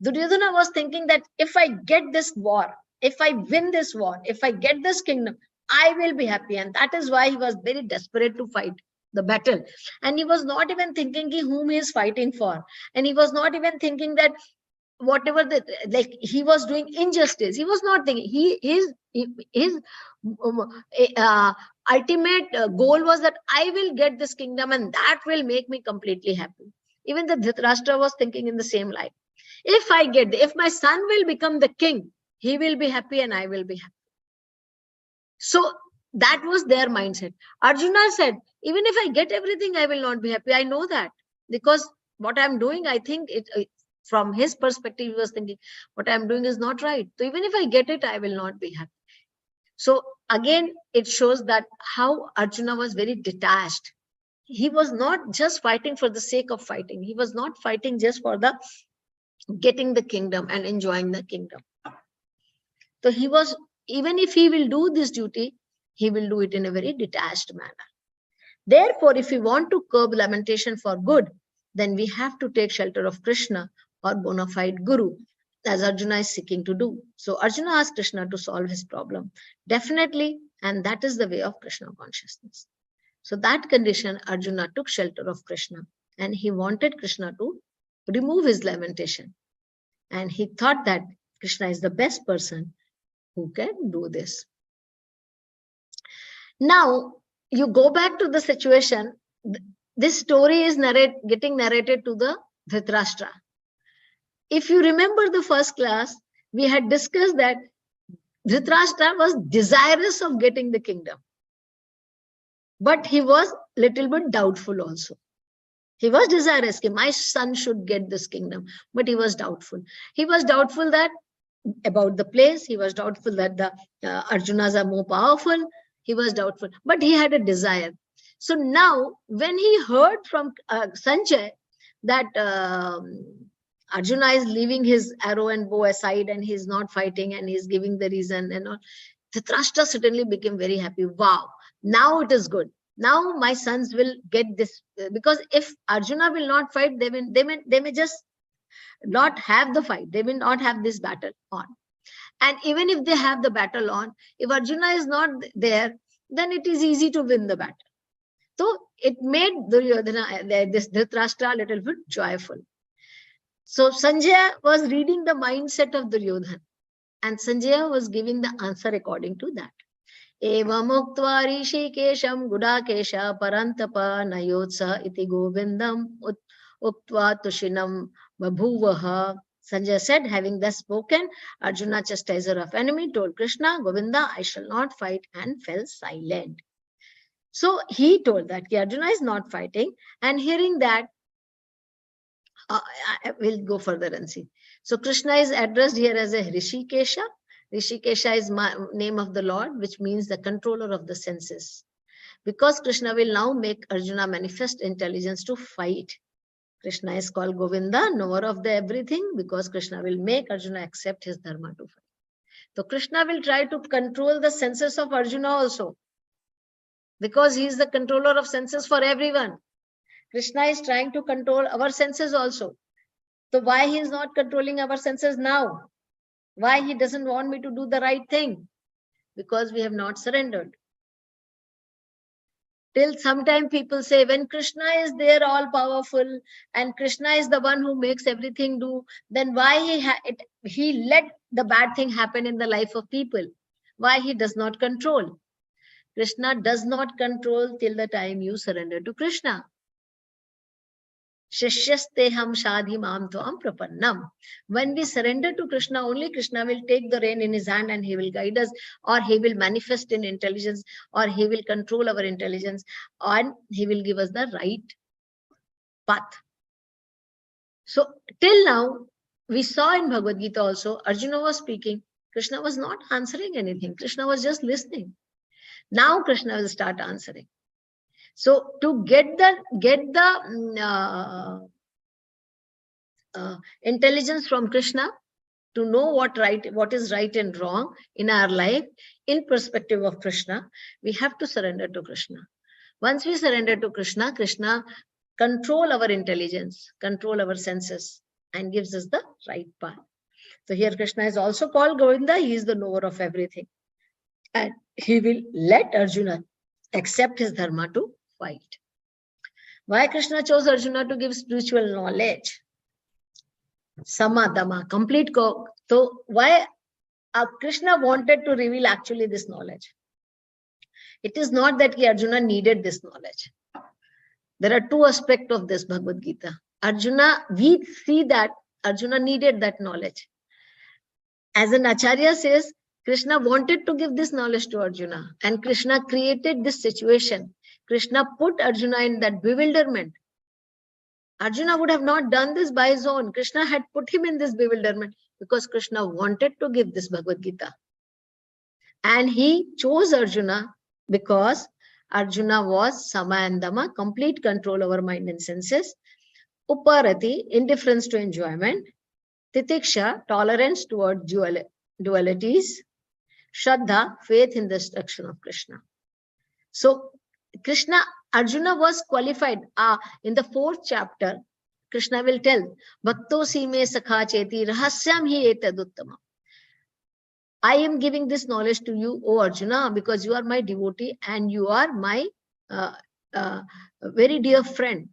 Duryodhana was thinking that if I get this war, if I win this war, if I get this kingdom, I will be happy. And that is why he was very desperate to fight the battle. And he was not even thinking whom he is fighting for. And he was not even thinking that whatever he was doing injustice. He was not thinking. His ultimate goal was that I will get this kingdom and that will make me completely happy. Even the Dhritarashtra was thinking in the same line. If my son will become the king, he will be happy and I will be happy. So that was their mindset. Arjuna said, even if I get everything, I will not be happy. I know that because what I'm doing, I think from his perspective, he was thinking what I'm doing is not right. So even if I get it, I will not be happy. So again, it shows that how Arjuna was very detached. He was not just fighting for the sake of fighting. He was not fighting just for the getting the kingdom and enjoying the kingdom. So he was, even if he will do this duty, he will do it in a very detached manner. Therefore, if we want to curb lamentation for good, then we have to take shelter of Krishna or bona fide Guru, as Arjuna is seeking to do. So Arjuna asked Krishna to solve his problem. Definitely, and that is the way of Krishna consciousness. So that condition, Arjuna took shelter of Krishna, and he wanted Krishna to remove his lamentation. And he thought that Krishna is the best person who can do this. Now, you go back to the situation. This story is getting narrated to the Dhritarashtra. If you remember the first class, we had discussed that Dhritarashtra was desirous of getting the kingdom. But he was little bit doubtful also. He was desirous that my son should get this kingdom, but he was doubtful. He was doubtful that about the place. He was doubtful that the Arjunas are more powerful. He was doubtful, but he had a desire. So now, when he heard from Sanjay that Arjuna is leaving his arrow and bow aside and he's not fighting and he's giving the reason and all, Dhritarashtra suddenly became very happy. Wow, now it is good. Now my sons will get this, because if Arjuna will not fight, they may just not have the fight. They will not have this battle on. And even if they have the battle on, if Arjuna is not there, then it is easy to win the battle. So it made this Dhritarashtra a little bit joyful. So Sanjaya was reading the mindset of Duryodhana, and Sanjaya was giving the answer according to that. Evam uktva rishikesham gudakesha parantapa nayotsa iti govindam uktva tushinam babhuvaha. Sanjay said, having thus spoken, Arjuna, chastiser of enemy, told Krishna, Govinda, I shall not fight, and fell silent. So he told that Arjuna is not fighting, and hearing that, we'll go further and see. So Krishna is addressed here as a Rishikesha. Rishikesha is the name of the Lord, which means the controller of the senses. Because Krishna will now make Arjuna manifest intelligence to fight. Krishna is called Govinda, knower of the everything, because Krishna will make Arjuna accept his dharma to fight. So Krishna will try to control the senses of Arjuna also, because he is the controller of senses for everyone. Krishna is trying to control our senses also. So why he is not controlling our senses now? Why he doesn't want me to do the right thing? Because we have not surrendered. Till sometime people say, when Krishna is there all powerful and Krishna is the one who makes everything do, then why he let the bad thing happen in the life of people? Why he does not control? Krishna does not control till the time you surrender to Krishna. Shishyasteham shadhimam tvam prapannam. When we surrender to Krishna, only Krishna will take the rein in his hand and he will guide us, or he will manifest in intelligence, or he will control our intelligence, and he will give us the right path. So till now, we saw in Bhagavad Gita also, Arjuna was speaking. Krishna was not answering anything. Krishna was just listening. Now Krishna will start answering. So to get the intelligence from Krishna, to know what is right and wrong in our life, in perspective of Krishna, we have to surrender to Krishna. Once we surrender to Krishna, Krishna control our intelligence, control our senses, and gives us the right path. So here Krishna is also called Govinda. He is the knower of everything. And he will let Arjuna accept his dharma to fight. Why Krishna chose Arjuna to give spiritual knowledge? Samadama, complete. So why Krishna wanted to reveal actually this knowledge? It is not that Arjuna needed this knowledge. There are two aspects of this Bhagavad Gita. Arjuna, we see that Arjuna needed that knowledge. As an Acharya says, Krishna wanted to give this knowledge to Arjuna, and Krishna created this situation. Krishna put Arjuna in that bewilderment. Arjuna would have not done this by his own. Krishna had put him in this bewilderment because Krishna wanted to give this Bhagavad Gita. And he chose Arjuna because Arjuna was Sama and Dama, complete control over mind and senses. Uparati, indifference to enjoyment. Titiksha, tolerance toward dualities. Shraddha, faith in the destruction of Krishna. So Arjuna was qualified. In the 4th chapter, Krishna will tell, Bhakto si me sakha cheti rahasyam hi etaduttama. I am giving this knowledge to you, O Arjuna, because you are my devotee and you are my very dear friend.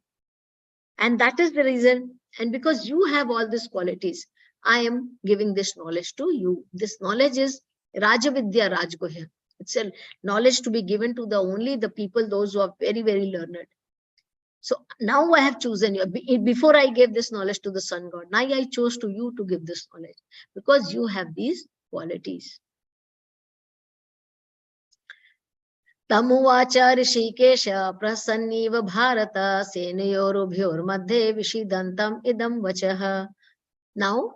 And that is the reason. And because you have all these qualities, I am giving this knowledge to you. This knowledge is Rajavidya Rajgohya. It's a knowledge to be given to only the people, those who are very, very learned. So now I have chosen you. Before I gave this knowledge to the sun god, now I chose to you to give this knowledge because you have these qualities. Tamuvacha Rishikesha prasanniva bharata senayorubhyor madhe vishidantam idam vachaha. Now,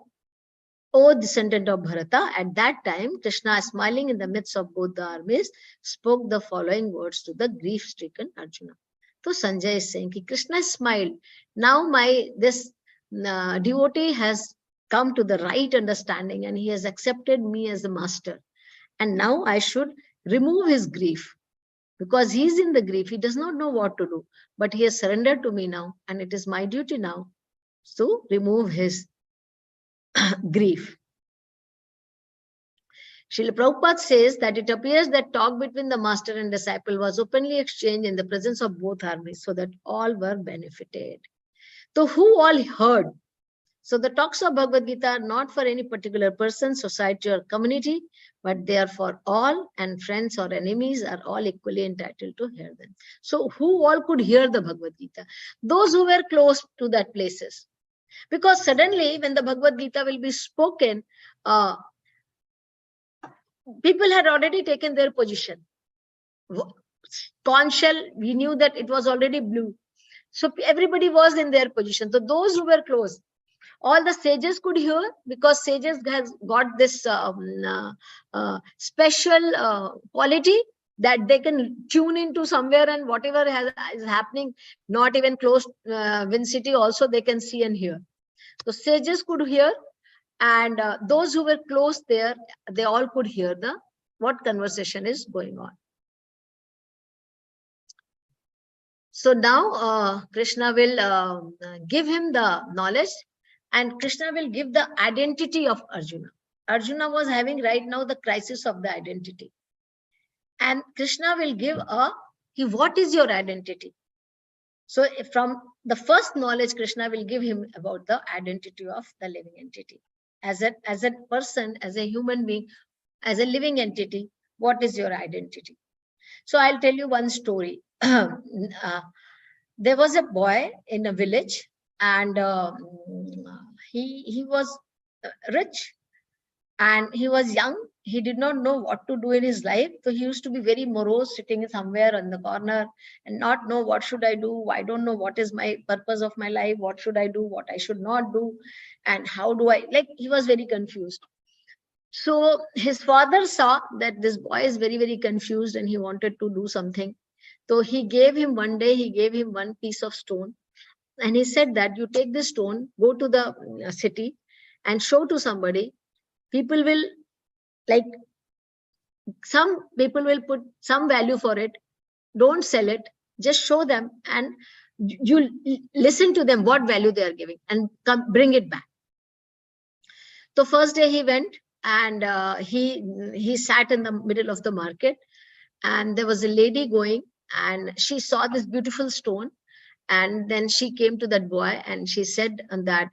O descendant of Bharata, at that time, Krishna, smiling in the midst of both the armies, spoke the following words to the grief-stricken Arjuna. So Sanjay is saying, Krishna smiled. Now this devotee has come to the right understanding and he has accepted me as a master. And now I should remove his grief because he is in the grief. He does not know what to do, but he has surrendered to me now and it is my duty now to remove his grief. Srila Prabhupada says that it appears that talk between the master and disciple was openly exchanged in the presence of both armies so that all were benefited. So who all heard? So the talks of Bhagavad Gita are not for any particular person, society or community, but they are for all, and friends or enemies are all equally entitled to hear them. So who all could hear the Bhagavad Gita? Those who were close to that places. Because suddenly when the Bhagavad Gita will be spoken, people had already taken their position. Conch shell, we knew that it was already blue. So everybody was in their position. So those who were close, all the sages could hear because sages has got this special quality that they can tune into somewhere and whatever is happening, not even close Wind City also they can see and hear. So sages could hear, and those who were close there, they all could hear what conversation is going on. So now Krishna will give him the knowledge, and Krishna will give the identity of Arjuna. Arjuna was having right now the crisis of the identity. And Krishna will give what is your identity? So from the first knowledge, Krishna will give him about the identity of the living entity. As a person, as a human being, as a living entity, what is your identity? So I'll tell you one story. There was a boy in a village, and he was rich and he was young. He did not know what to do in his life. So he used to be very morose, sitting somewhere in the corner and not know what should I do. I don't know what is my purpose of my life. What should I do? What I should not do? And how do I, he was very confused. So his father saw that this boy is very, very confused and he wanted to do something. So he gave him one piece of stone. And he said that you take this stone, go to the city and show to somebody. People will, some people will put some value for it. Don't sell it. Just show them and you listen to them what value they are giving and bring it back. So first day he went and he sat in the middle of the market, and there was a lady going and she saw this beautiful stone. And then she came to that boy and she said that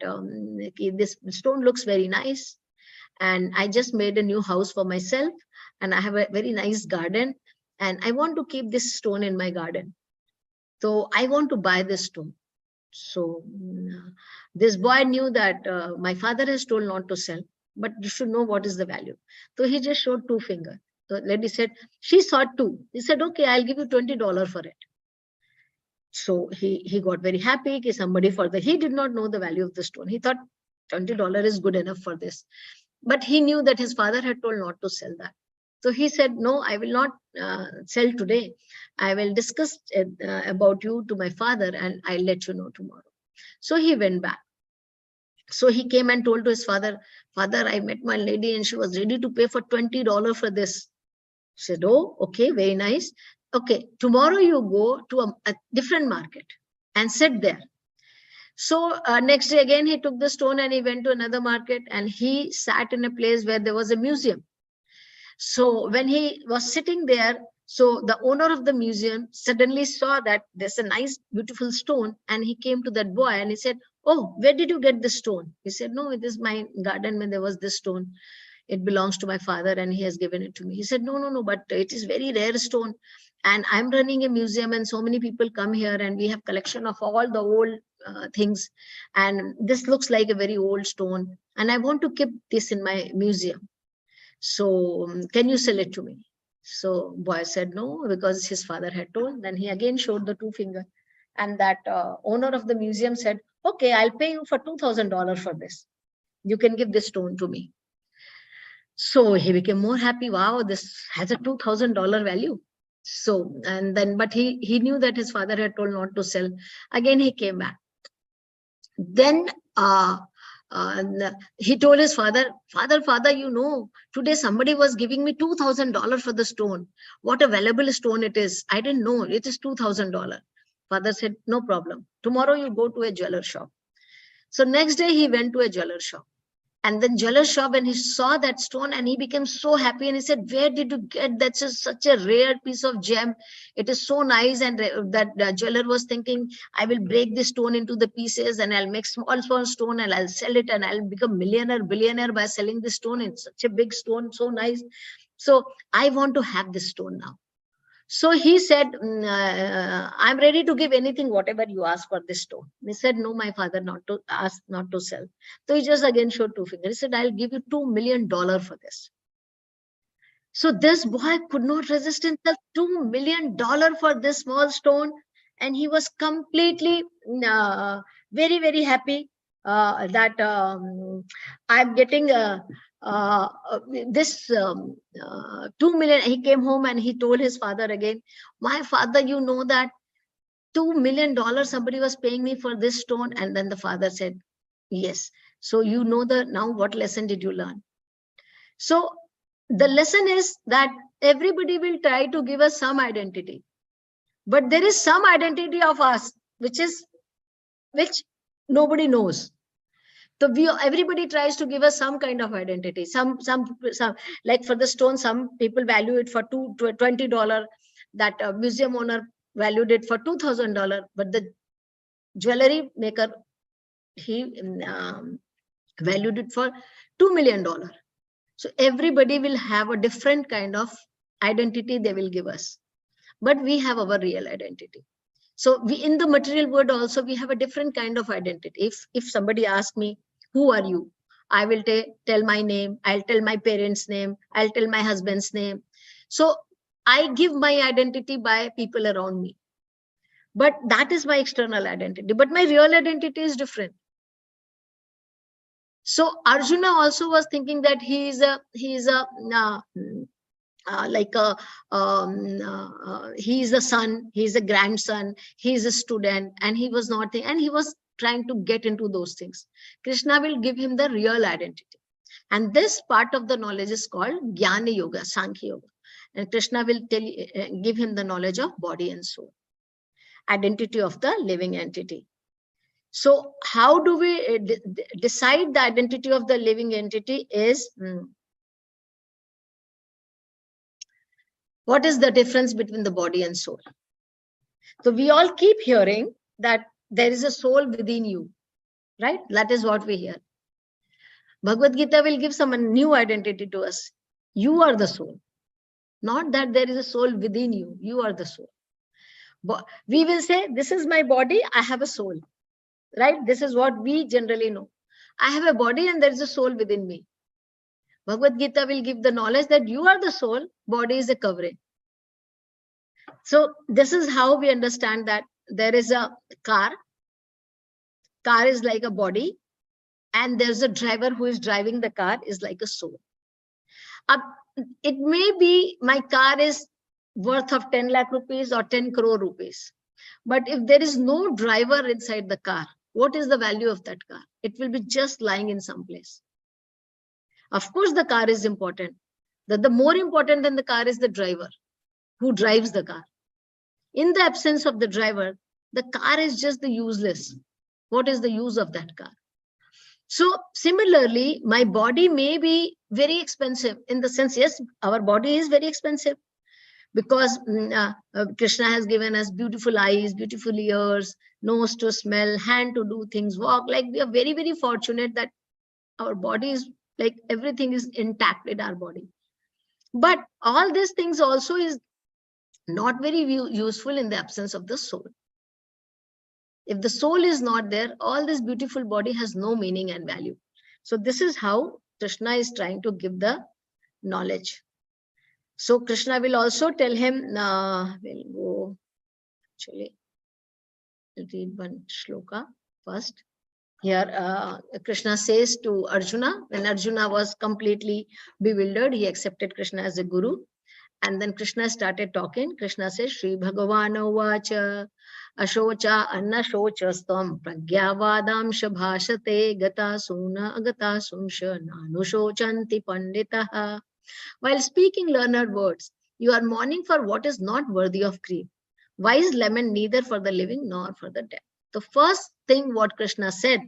this stone looks very nice. And I just made a new house for myself and I have a very nice garden and I want to keep this stone in my garden. So I want to buy this stone. So this boy knew that my father has told not to sell, but you should know what is the value. So he just showed 2 fingers. So lady said, she saw 2. He said, okay, I'll give you $20 for it. So he got very happy. He did not know the value of the stone. He thought $20 is good enough for this. But he knew that his father had told not to sell that. So he said, no, I will not sell today. I will discuss about you to my father and I'll let you know tomorrow. So he went back. So he came and told to his father, Father, I met my lady and she was ready to pay for $20 for this. He said, oh, okay, very nice. Okay, tomorrow you go to a different market and sit there. So next day again, he took the stone and he went to another market and he sat in a place where there was a museum. So when he was sitting there, so the owner of the museum suddenly saw that there's a nice, beautiful stone. And he came to that boy and he said, oh, where did you get this stone? He said, no, it is my garden when there was this stone. It belongs to my father and he has given it to me. He said, no, but it is very rare stone. And I'm running a museum and so many people come here and we have collection of all the old things. And this looks like a very old stone. And I want to keep this in my museum. So can you sell it to me? So boy said no, because his father had told. Then he again showed the 2 finger. And that owner of the museum said, okay, I'll pay you for $2,000 for this. You can give this stone to me. So he became more happy. Wow, this has a $2,000 value. So, and then, but he knew that his father had told not to sell. Again, he came back. Then he told his father, Father, you know, today somebody was giving me $2,000 for the stone. What a valuable stone it is. I didn't know it is $2,000. Father said, no problem. Tomorrow you go to a jeweler shop. So next day he went to a jeweler shop. And then jeweler shop, and he saw that stone and he became so happy and he said, where did you get that? Such a rare piece of gem. It is so nice. And that jeweler was thinking, I will break this stone into the pieces and I'll make small stone and I'll sell it and I'll become billionaire by selling this stone. It's such a big stone, so nice. So I want to have this stone now. So he said, I'm ready to give anything, whatever you ask for this stone. He said, no, my father, not to sell. So he just again showed 2 fingers. He said, I'll give you $2 million for this. So this boy could not resist himself. $2 million for this small stone. And he was completely very, very happy that I'm getting this 2 million. He came home and he told his father again, my father, you know that $2 million somebody was paying me for this stone. And then the father said, yes. So you know now what lesson did you learn? So the lesson is that everybody will try to give us some identity, but there is some identity of us which nobody knows. So everybody tries to give us some kind of identity. Some like for the stone, some people value it for $20. That museum owner valued it for $2,000, but the jewelry maker, he valued it for $2 million. So everybody will have a different kind of identity they will give us, but we have our real identity. So in the material world also, we have a different kind of identity. If somebody asks me, who are you? I will tell my name. I'll tell my parents' name. I'll tell my husband's name. So I give my identity by people around me. But that is my external identity. But my real identity is different. So Arjuna also was thinking that he is a son, he's a grandson, he's a student, and he was not, and he was trying to get into those things. Krishna will give him the real identity. And this part of the knowledge is called Jnana Yoga, Sankhya Yoga. And Krishna will give him the knowledge of body and soul, identity of the living entity. So how do we decide the identity of the living entity is, what is the difference between the body and soul? So we all keep hearing that there is a soul within you, right? That is what we hear. Bhagavad Gita will give some new identity to us. You are the soul. Not that there is a soul within you. You are the soul. But we will say, this is my body, I have a soul, right? This is what we generally know. I have a body and there is a soul within me. Bhagavad Gita will give the knowledge that you are the soul, body is a covering. So this is how we understand that there is a car. Car is like a body, and there's a driver who is driving the car is like a soul. it may be my car is worth of 10 lakh rupees or 10 crore rupees. But if there is no driver inside the car, what is the value of that car? It will be just lying in some place. Of course, the car is important. The more important than the car is the driver who drives the car. In the absence of the driver, the car is just the useless. What is the use of that car? So similarly, my body may be very expensive in the sense, yes, our body is very expensive because Krishna has given us beautiful eyes, beautiful ears, nose to smell, hand to do things, walk. Like we are very, very fortunate that our body is like everything is intact in our body. But all these things also is not very useful in the absence of the soul. If the soul is not there, all this beautiful body has no meaning and value. So this is how Krishna is trying to give the knowledge. So Krishna will also tell him, we'll go, actually, I'll read one shloka first. Here, Krishna says to Arjuna, when Arjuna was completely bewildered, he accepted Krishna as a guru. And then Krishna started talking. Krishna says, Shri Bhagavana Vacha, Ashocha Annashocha Stam Pragyavadam Shabhashate Gata Suna Agata Sunsha Nanushochanti Panditaha. While speaking learned words, you are mourning for what is not worthy of grief. Why is lament neither for the living nor for the dead? The first thing what Krishna said,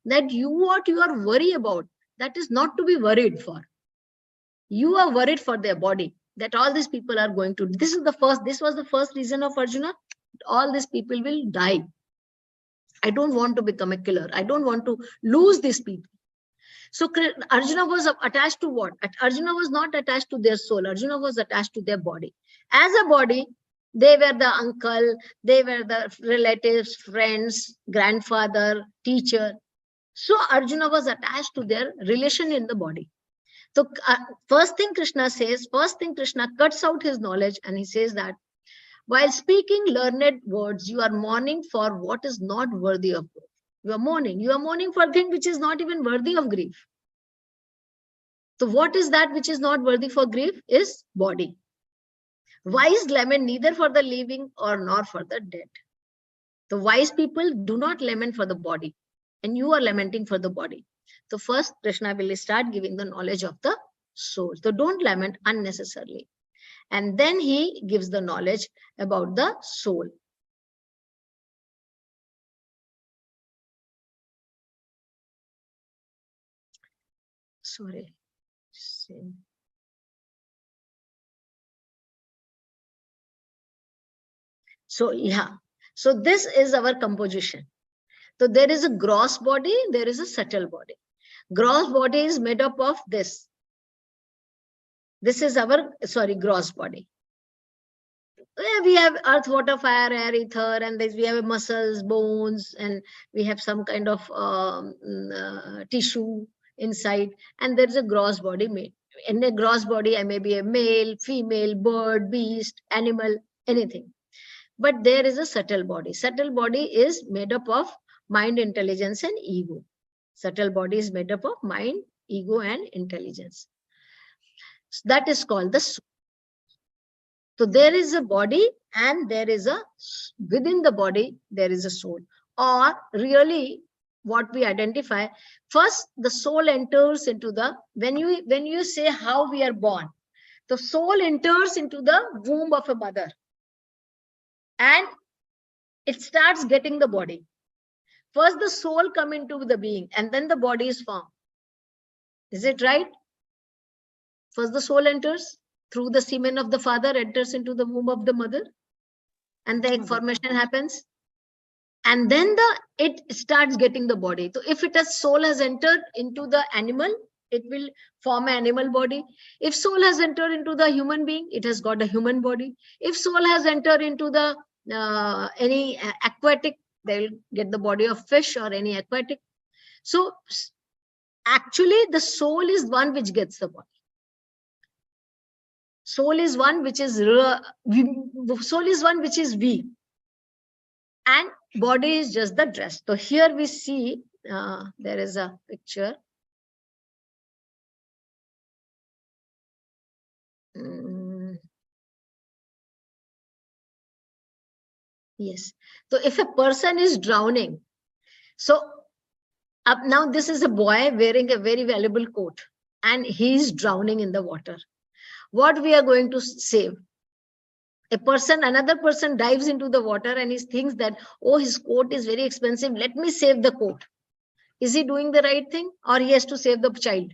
that what you are worried about, that is not to be worried for. You are worried for their body, that all these people are going to, this was the first reason of Arjuna, all these people will die. I don't want to become a killer. I don't want to lose these people. So Arjuna was attached to what? Arjuna was not attached to their soul. Arjuna was attached to their body. As a body, they were the uncle, they were the relatives, friends, grandfather, teacher. So Arjuna was attached to their relation in the body. So first thing Krishna cuts out his knowledge and he says that while speaking learned words, you are mourning for what is not worthy of grief. You are mourning for a thing which is not even worthy of grief. So what is that which is not worthy for grief? Is body. Wise lament neither for the living or nor for the dead. The wise people do not lament for the body, and you are lamenting for the body. So first, Krishna will start giving the knowledge of the soul. So don't lament unnecessarily. And then he gives the knowledge about the soul. Sorry. So yeah. So this is our composition. So there is a gross body, there is a subtle body. Gross body is made up of this. This is our, gross body. We have earth, water, fire, air, ether, and we have muscles, bones, and we have some kind of tissue inside. And there is a gross body made. In a gross body, I may be a male, female, bird, beast, animal, anything. But there is a subtle body. Subtle body is made up of mind, intelligence, and ego. Subtle body is made up of mind, ego, and intelligence. So that is called the soul. So there is a body and there is within the body, there is a soul. Or really what we identify, first the soul enters into when you say how we are born, the soul enters into the womb of a mother and it starts getting the body. First the soul come into the being and then the body is formed. Is it right? First the soul enters through the semen of the father, enters into the womb of the mother, and the egg formation happens. And then it starts getting the body. So if soul has entered into the animal, it will form an animal body. If soul has entered into the human being, it has got a human body. If soul has entered into the any aquatic, they will get the body of fish or any aquatic. So actually the soul is one which gets the body. Soul is one which is we, and body is just the dress. So here we see there is a picture. Yes. So if a person is drowning, so up now this is a boy wearing a very valuable coat and he is drowning in the water. What we are going to save? Another person dives into the water and he thinks that, oh, his coat is very expensive. Let me save the coat. Is he doing the right thing, or he has to save the child?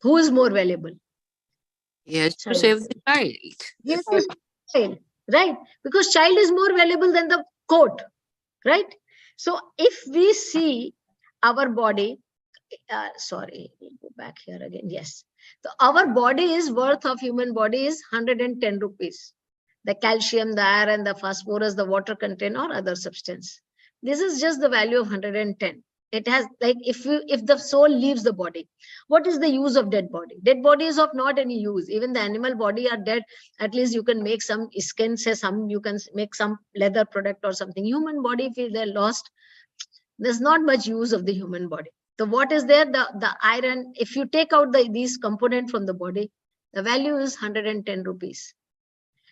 Who is more valuable? Yes, to Child. save the child. Yes, child, right? Because child is more valuable than the coat, right? So if we see our body, sorry, we'll go back here again. Yes. So our body is worth of human body is 110 rupees. The calcium, the iron, the phosphorus, the water content or other substance. This is just the value of 110. It has, like, if the soul leaves the body, what is the use of dead body? Dead body is of not any use. Even the animal body are dead. At least you can make some skin, say some, you can make some leather product or something. Human body, if they're lost, there's not much use of the human body. So what is there? The iron, if you take out these components from the body, the value is 110 rupees.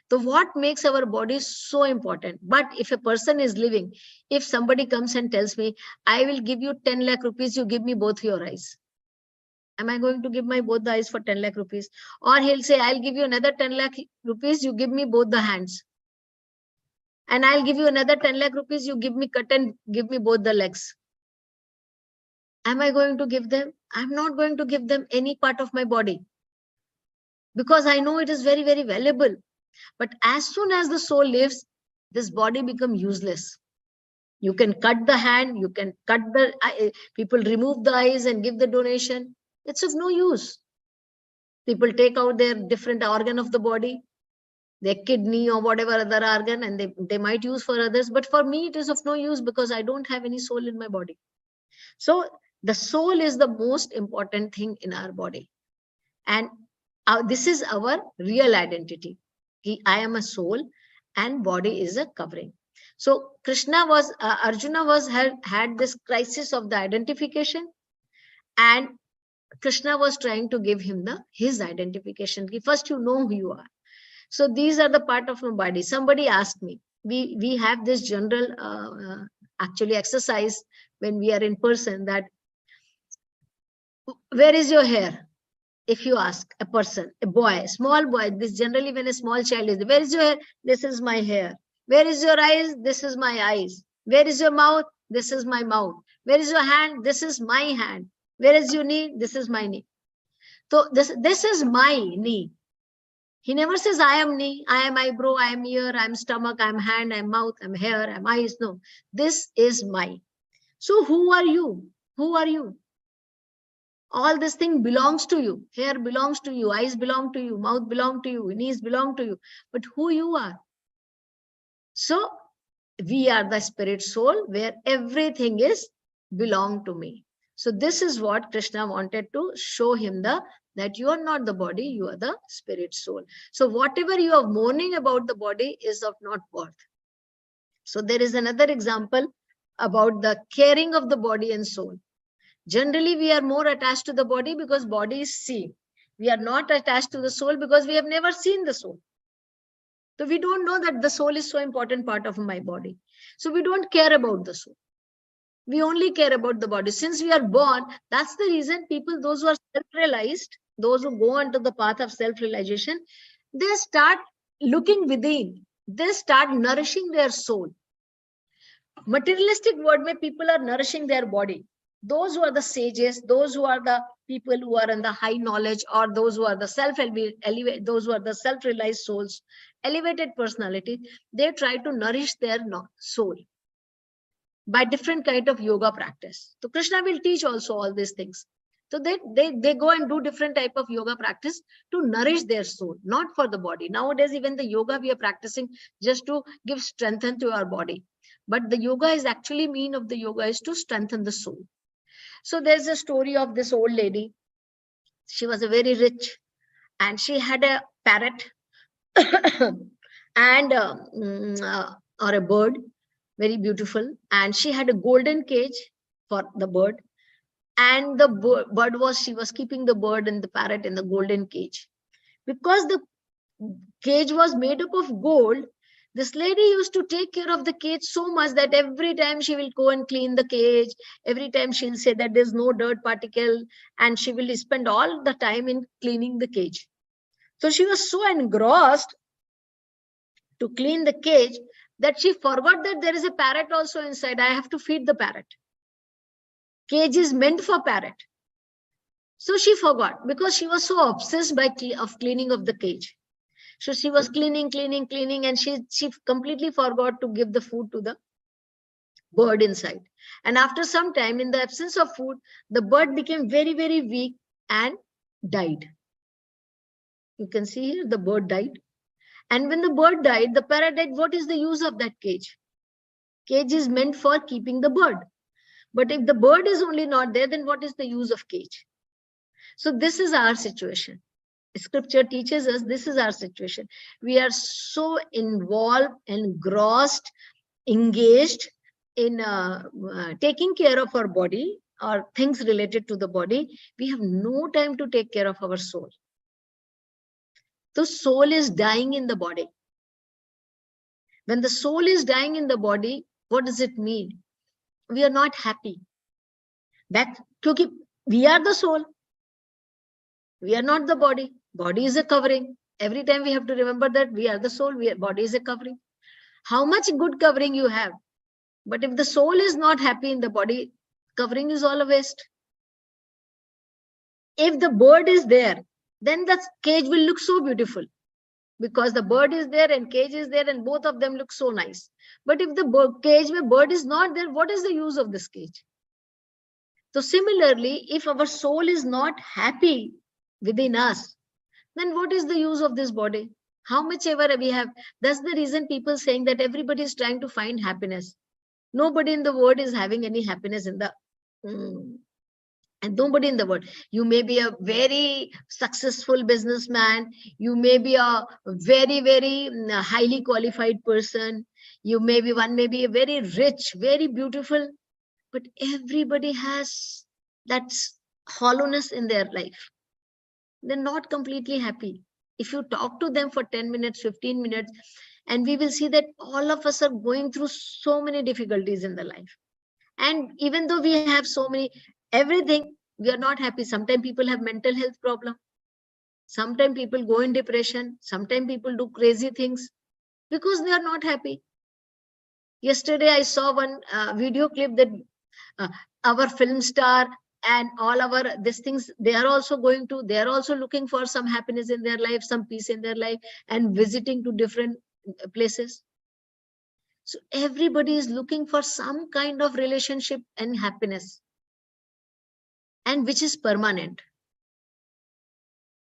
So what makes our body so important? But if a person is living, if somebody comes and tells me, I will give you 10 lakh rupees, you give me both your eyes. Am I going to give my both the eyes for 10 lakh rupees? Or he'll say, I'll give you another 10 lakh rupees, you give me both the hands. And I'll give you another 10 lakh rupees, you give me cut and give me both the legs. Am I going to give them? I'm not going to give them any part of my body, because I know it is very, very valuable. But as soon as the soul lives, this body becomes useless. You can cut the hand, you can cut the people remove the eyes and give the donation. It's of no use. People take out their different organ of the body, their kidney or whatever other organ, and they might use for others. But for me, it is of no use because I don't have any soul in my body. So the soul is the most important thing in our body. And this is our real identity. I am a soul and body is a covering. So Arjuna had this crisis of the identification, and Krishna was trying to give him his identification. First, you know who you are. So these are the part of my body. Somebody asked me, we have this general actually exercise when we are in person, that where is your hair? If you ask a person, a boy, a small boy, this generally when a small child is, where is your hair? This is my hair. Where is your eyes? This is my eyes. Where is your mouth? This is my mouth. Where is your hand? This is my hand. Where is your knee? This is my knee. So this is my knee. He never says, I am knee, I am eyebrow, I am ear, I am stomach, I am hand, I am mouth, I am hair, I am eyes. No, this is my. So who are you? Who are you? All this thing belongs to you. Hair belongs to you, eyes belong to you, mouth belong to you, knees belong to you. But who you are? So we are the spirit soul where everything is belong to me. So this is what Krishna wanted to show him, that you are not the body, you are the spirit soul. So whatever you are mourning about the body is of not worth. So there is another example about the caring of the body and soul. Generally, we are more attached to the body because body is seen. We are not attached to the soul because we have never seen the soul. So we don't know that the soul is so important part of my body. So we don't care about the soul. We only care about the body. Since we are born, that's the reason people, those who are self-realized, those who go onto the path of self-realization, they start looking within. They start nourishing their soul. Materialistic world where people are nourishing their body. Those who are the sages, those who are the people who are in the high knowledge, or those who are the those who are the self-realized souls, elevated personality, they try to nourish their soul by different kind of yoga practice. So Krishna will teach also all these things. So they go and do different type of yoga practice to nourish their soul, not for the body. Nowadays, even the yoga we are practicing just to give strength to our body. But the yoga is actually mean of the yoga is to strengthen the soul. So there's a story of this old lady. She was a very rich and she had a parrot and or a bird, very beautiful. And she had a golden cage for the bird. And the bird was, she was keeping the bird and the parrot in the golden cage. Because the cage was made up of gold, this lady used to take care of the cage so much that every time she will go and clean the cage, every time she'll say that there's no dirt particle, and she will spend all the time in cleaning the cage. So she was so engrossed to clean the cage that she forgot that there is a parrot also inside. I have to feed the parrot. Cage is meant for parrot. So she forgot because she was so obsessed by cleaning of the cage. So she was cleaning, and she completely forgot to give the food to the bird inside. And after some time, in the absence of food, the bird became very, very weak and died. You can see here the bird died. And when the bird died, the parrot died. What is the use of that cage? Cage is meant for keeping the bird. But if the bird is only not there, then what is the use of cage? So this is our situation. Scripture teaches us this is our situation. We are so involved, engrossed, engaged in taking care of our body or things related to the body. We have no time to take care of our soul. The soul is dying in the body. When the soul is dying in the body, what does it mean? We are not happy. Because we are the soul. We are not the body. Body is a covering. Every time we have to remember that we are the soul, body is a covering. How much good covering you have, but if the soul is not happy in the body, covering is all a waste. If the bird is there, then the cage will look so beautiful because the bird is there and cage is there and both of them look so nice. But if the cage where bird is not there, what is the use of this cage? So similarly, if our soul is not happy within us, then what is the use of this body? How much ever we have? That's the reason people saying that everybody is trying to find happiness. Nobody in the world is having any happiness in the and nobody in the world. You may be a very successful businessman. You may be a very, very highly qualified person. You may be a very rich, very beautiful, but everybody has that hollowness in their life. They're not completely happy. If you talk to them for 10 minutes, 15 minutes, and we will see that all of us are going through so many difficulties in the life. And even though we have so many, everything, we are not happy. Sometimes people have mental health problem. Sometimes people go in depression. Sometimes people do crazy things because they are not happy. Yesterday, I saw one video clip that our film star and all our these things, they are also looking for some happiness in their life, some peace in their life, and visiting to different places. So everybody is looking for some kind of relationship and happiness, and which is permanent.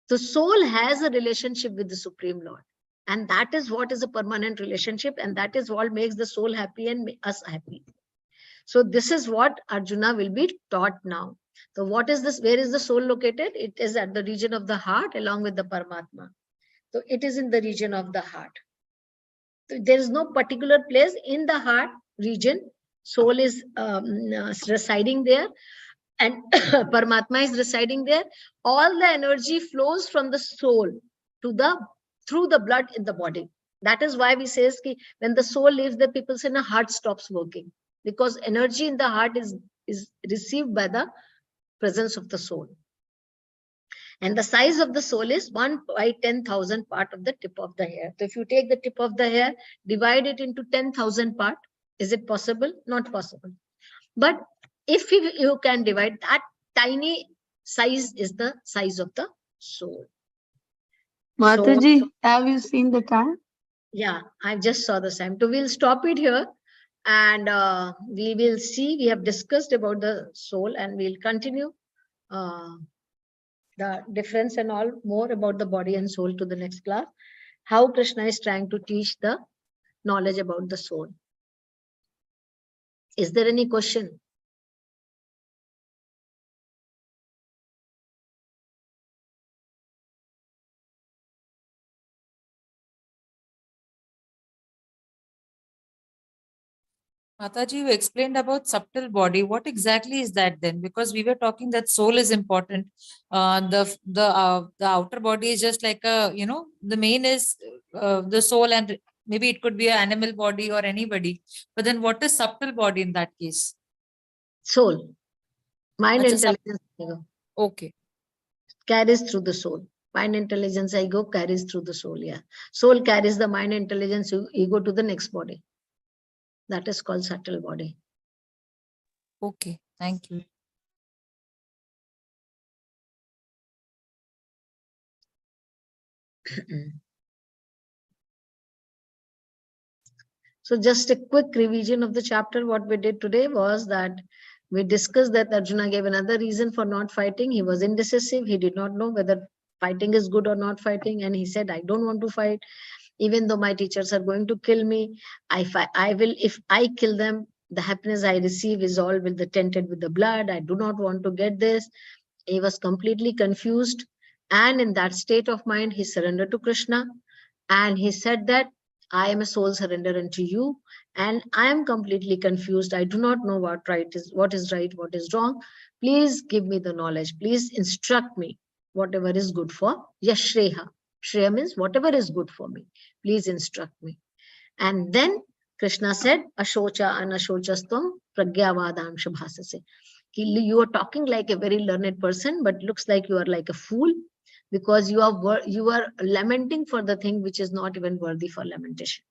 The soul has a relationship with the Supreme Lord, and that is what is a permanent relationship, and that is what makes the soul happy and us happy. So this is what Arjuna will be taught now. So what is this? Where is the soul located? It is at the region of the heart along with the Paramatma. So it is in the region of the heart. So there is no particular place in the heart region. Soul is residing there and Paramatma is residing there. All the energy flows from the soul to through the blood in the body. That is why we say when the soul leaves, the people say the heart stops working, because energy in the heart is received by the presence of the soul. And the size of the soul is 1 by 10,000 part of the tip of the hair. So if you take the tip of the hair, divide it into 10,000 part, is it possible? Not possible. But if you can divide, that tiny size is the size of the soul. Mataji, have you seen the time? Yeah, I just saw the time. So we'll stop it here. And we will see, we have discussed about the soul, and we'll continue the difference and all more about the body and soul to the next class. How Krishna is trying to teach the knowledge about the soul. Is there any question? Mataji, you explained about subtle body. What exactly is that then? Because we were talking that soul is important. The outer body is just like a, the main is the soul, and maybe it could be an animal body or anybody. But then what is subtle body in that case? Soul. Mind, That's a intelligence, ego. Okay. Carries through the soul. Mind, intelligence, ego carries through the soul. Yeah. Soul carries the mind, intelligence, ego to the next body. That is called subtle body. Okay. Thank you. So just a quick revision of the chapter. What we did today was that we discussed that Arjuna gave another reason for not fighting. He was indecisive. He did not know whether fighting is good or not fighting. And he said, I don't want to fight. Even though my teachers are going to kill me, I will, if I kill them, the happiness I receive is all will be tainted with the blood. I do not want to get this. He was completely confused. And in that state of mind, he surrendered to Krishna. And he said that I am a soul surrender unto you, and I am completely confused. I do not know what is right, what is wrong. Please give me the knowledge. Please instruct me, whatever is good for Yashreha. Shreya means whatever is good for me. Please instruct me. And then Krishna said, Ashocha anashochastam pragyavadam shabhasase. You are talking like a very learned person, but looks like you are like a fool, because you are lamenting for the thing which is not even worthy for lamentation.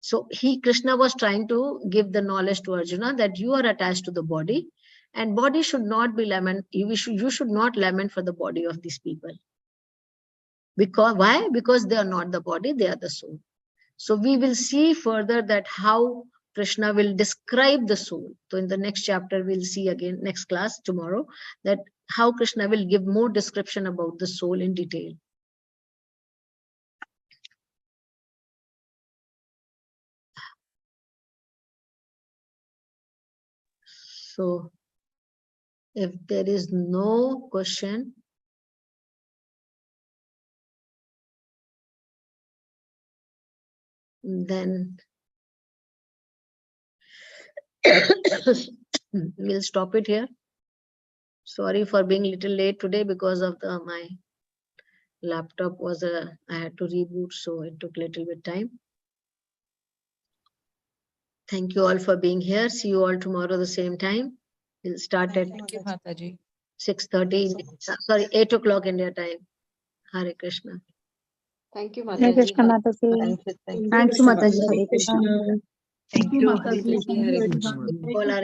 So Krishna was trying to give the knowledge to Arjuna that you are attached to the body, and body should not be lament. You should not lament for the body of these people. Because why? Because they are not the body, they are the soul. So we will see further that how Krishna will describe the soul. So in the next chapter, we'll see again, next class tomorrow, that how Krishna will give more description about the soul in detail. So if there is no question, then we'll stop it here. Sorry for being a little late today because of my laptop was I had to reboot, so it took a little bit time. Thank you all for being here. See you all tomorrow the same time. We'll start at 6:30. Sorry, 8 o'clock India time. Hare Krishna. Thank you, Hare Mataji. Krishna, Mataji. Thank you, Mataji. Hare Krishna. Thank you, Mataji. All are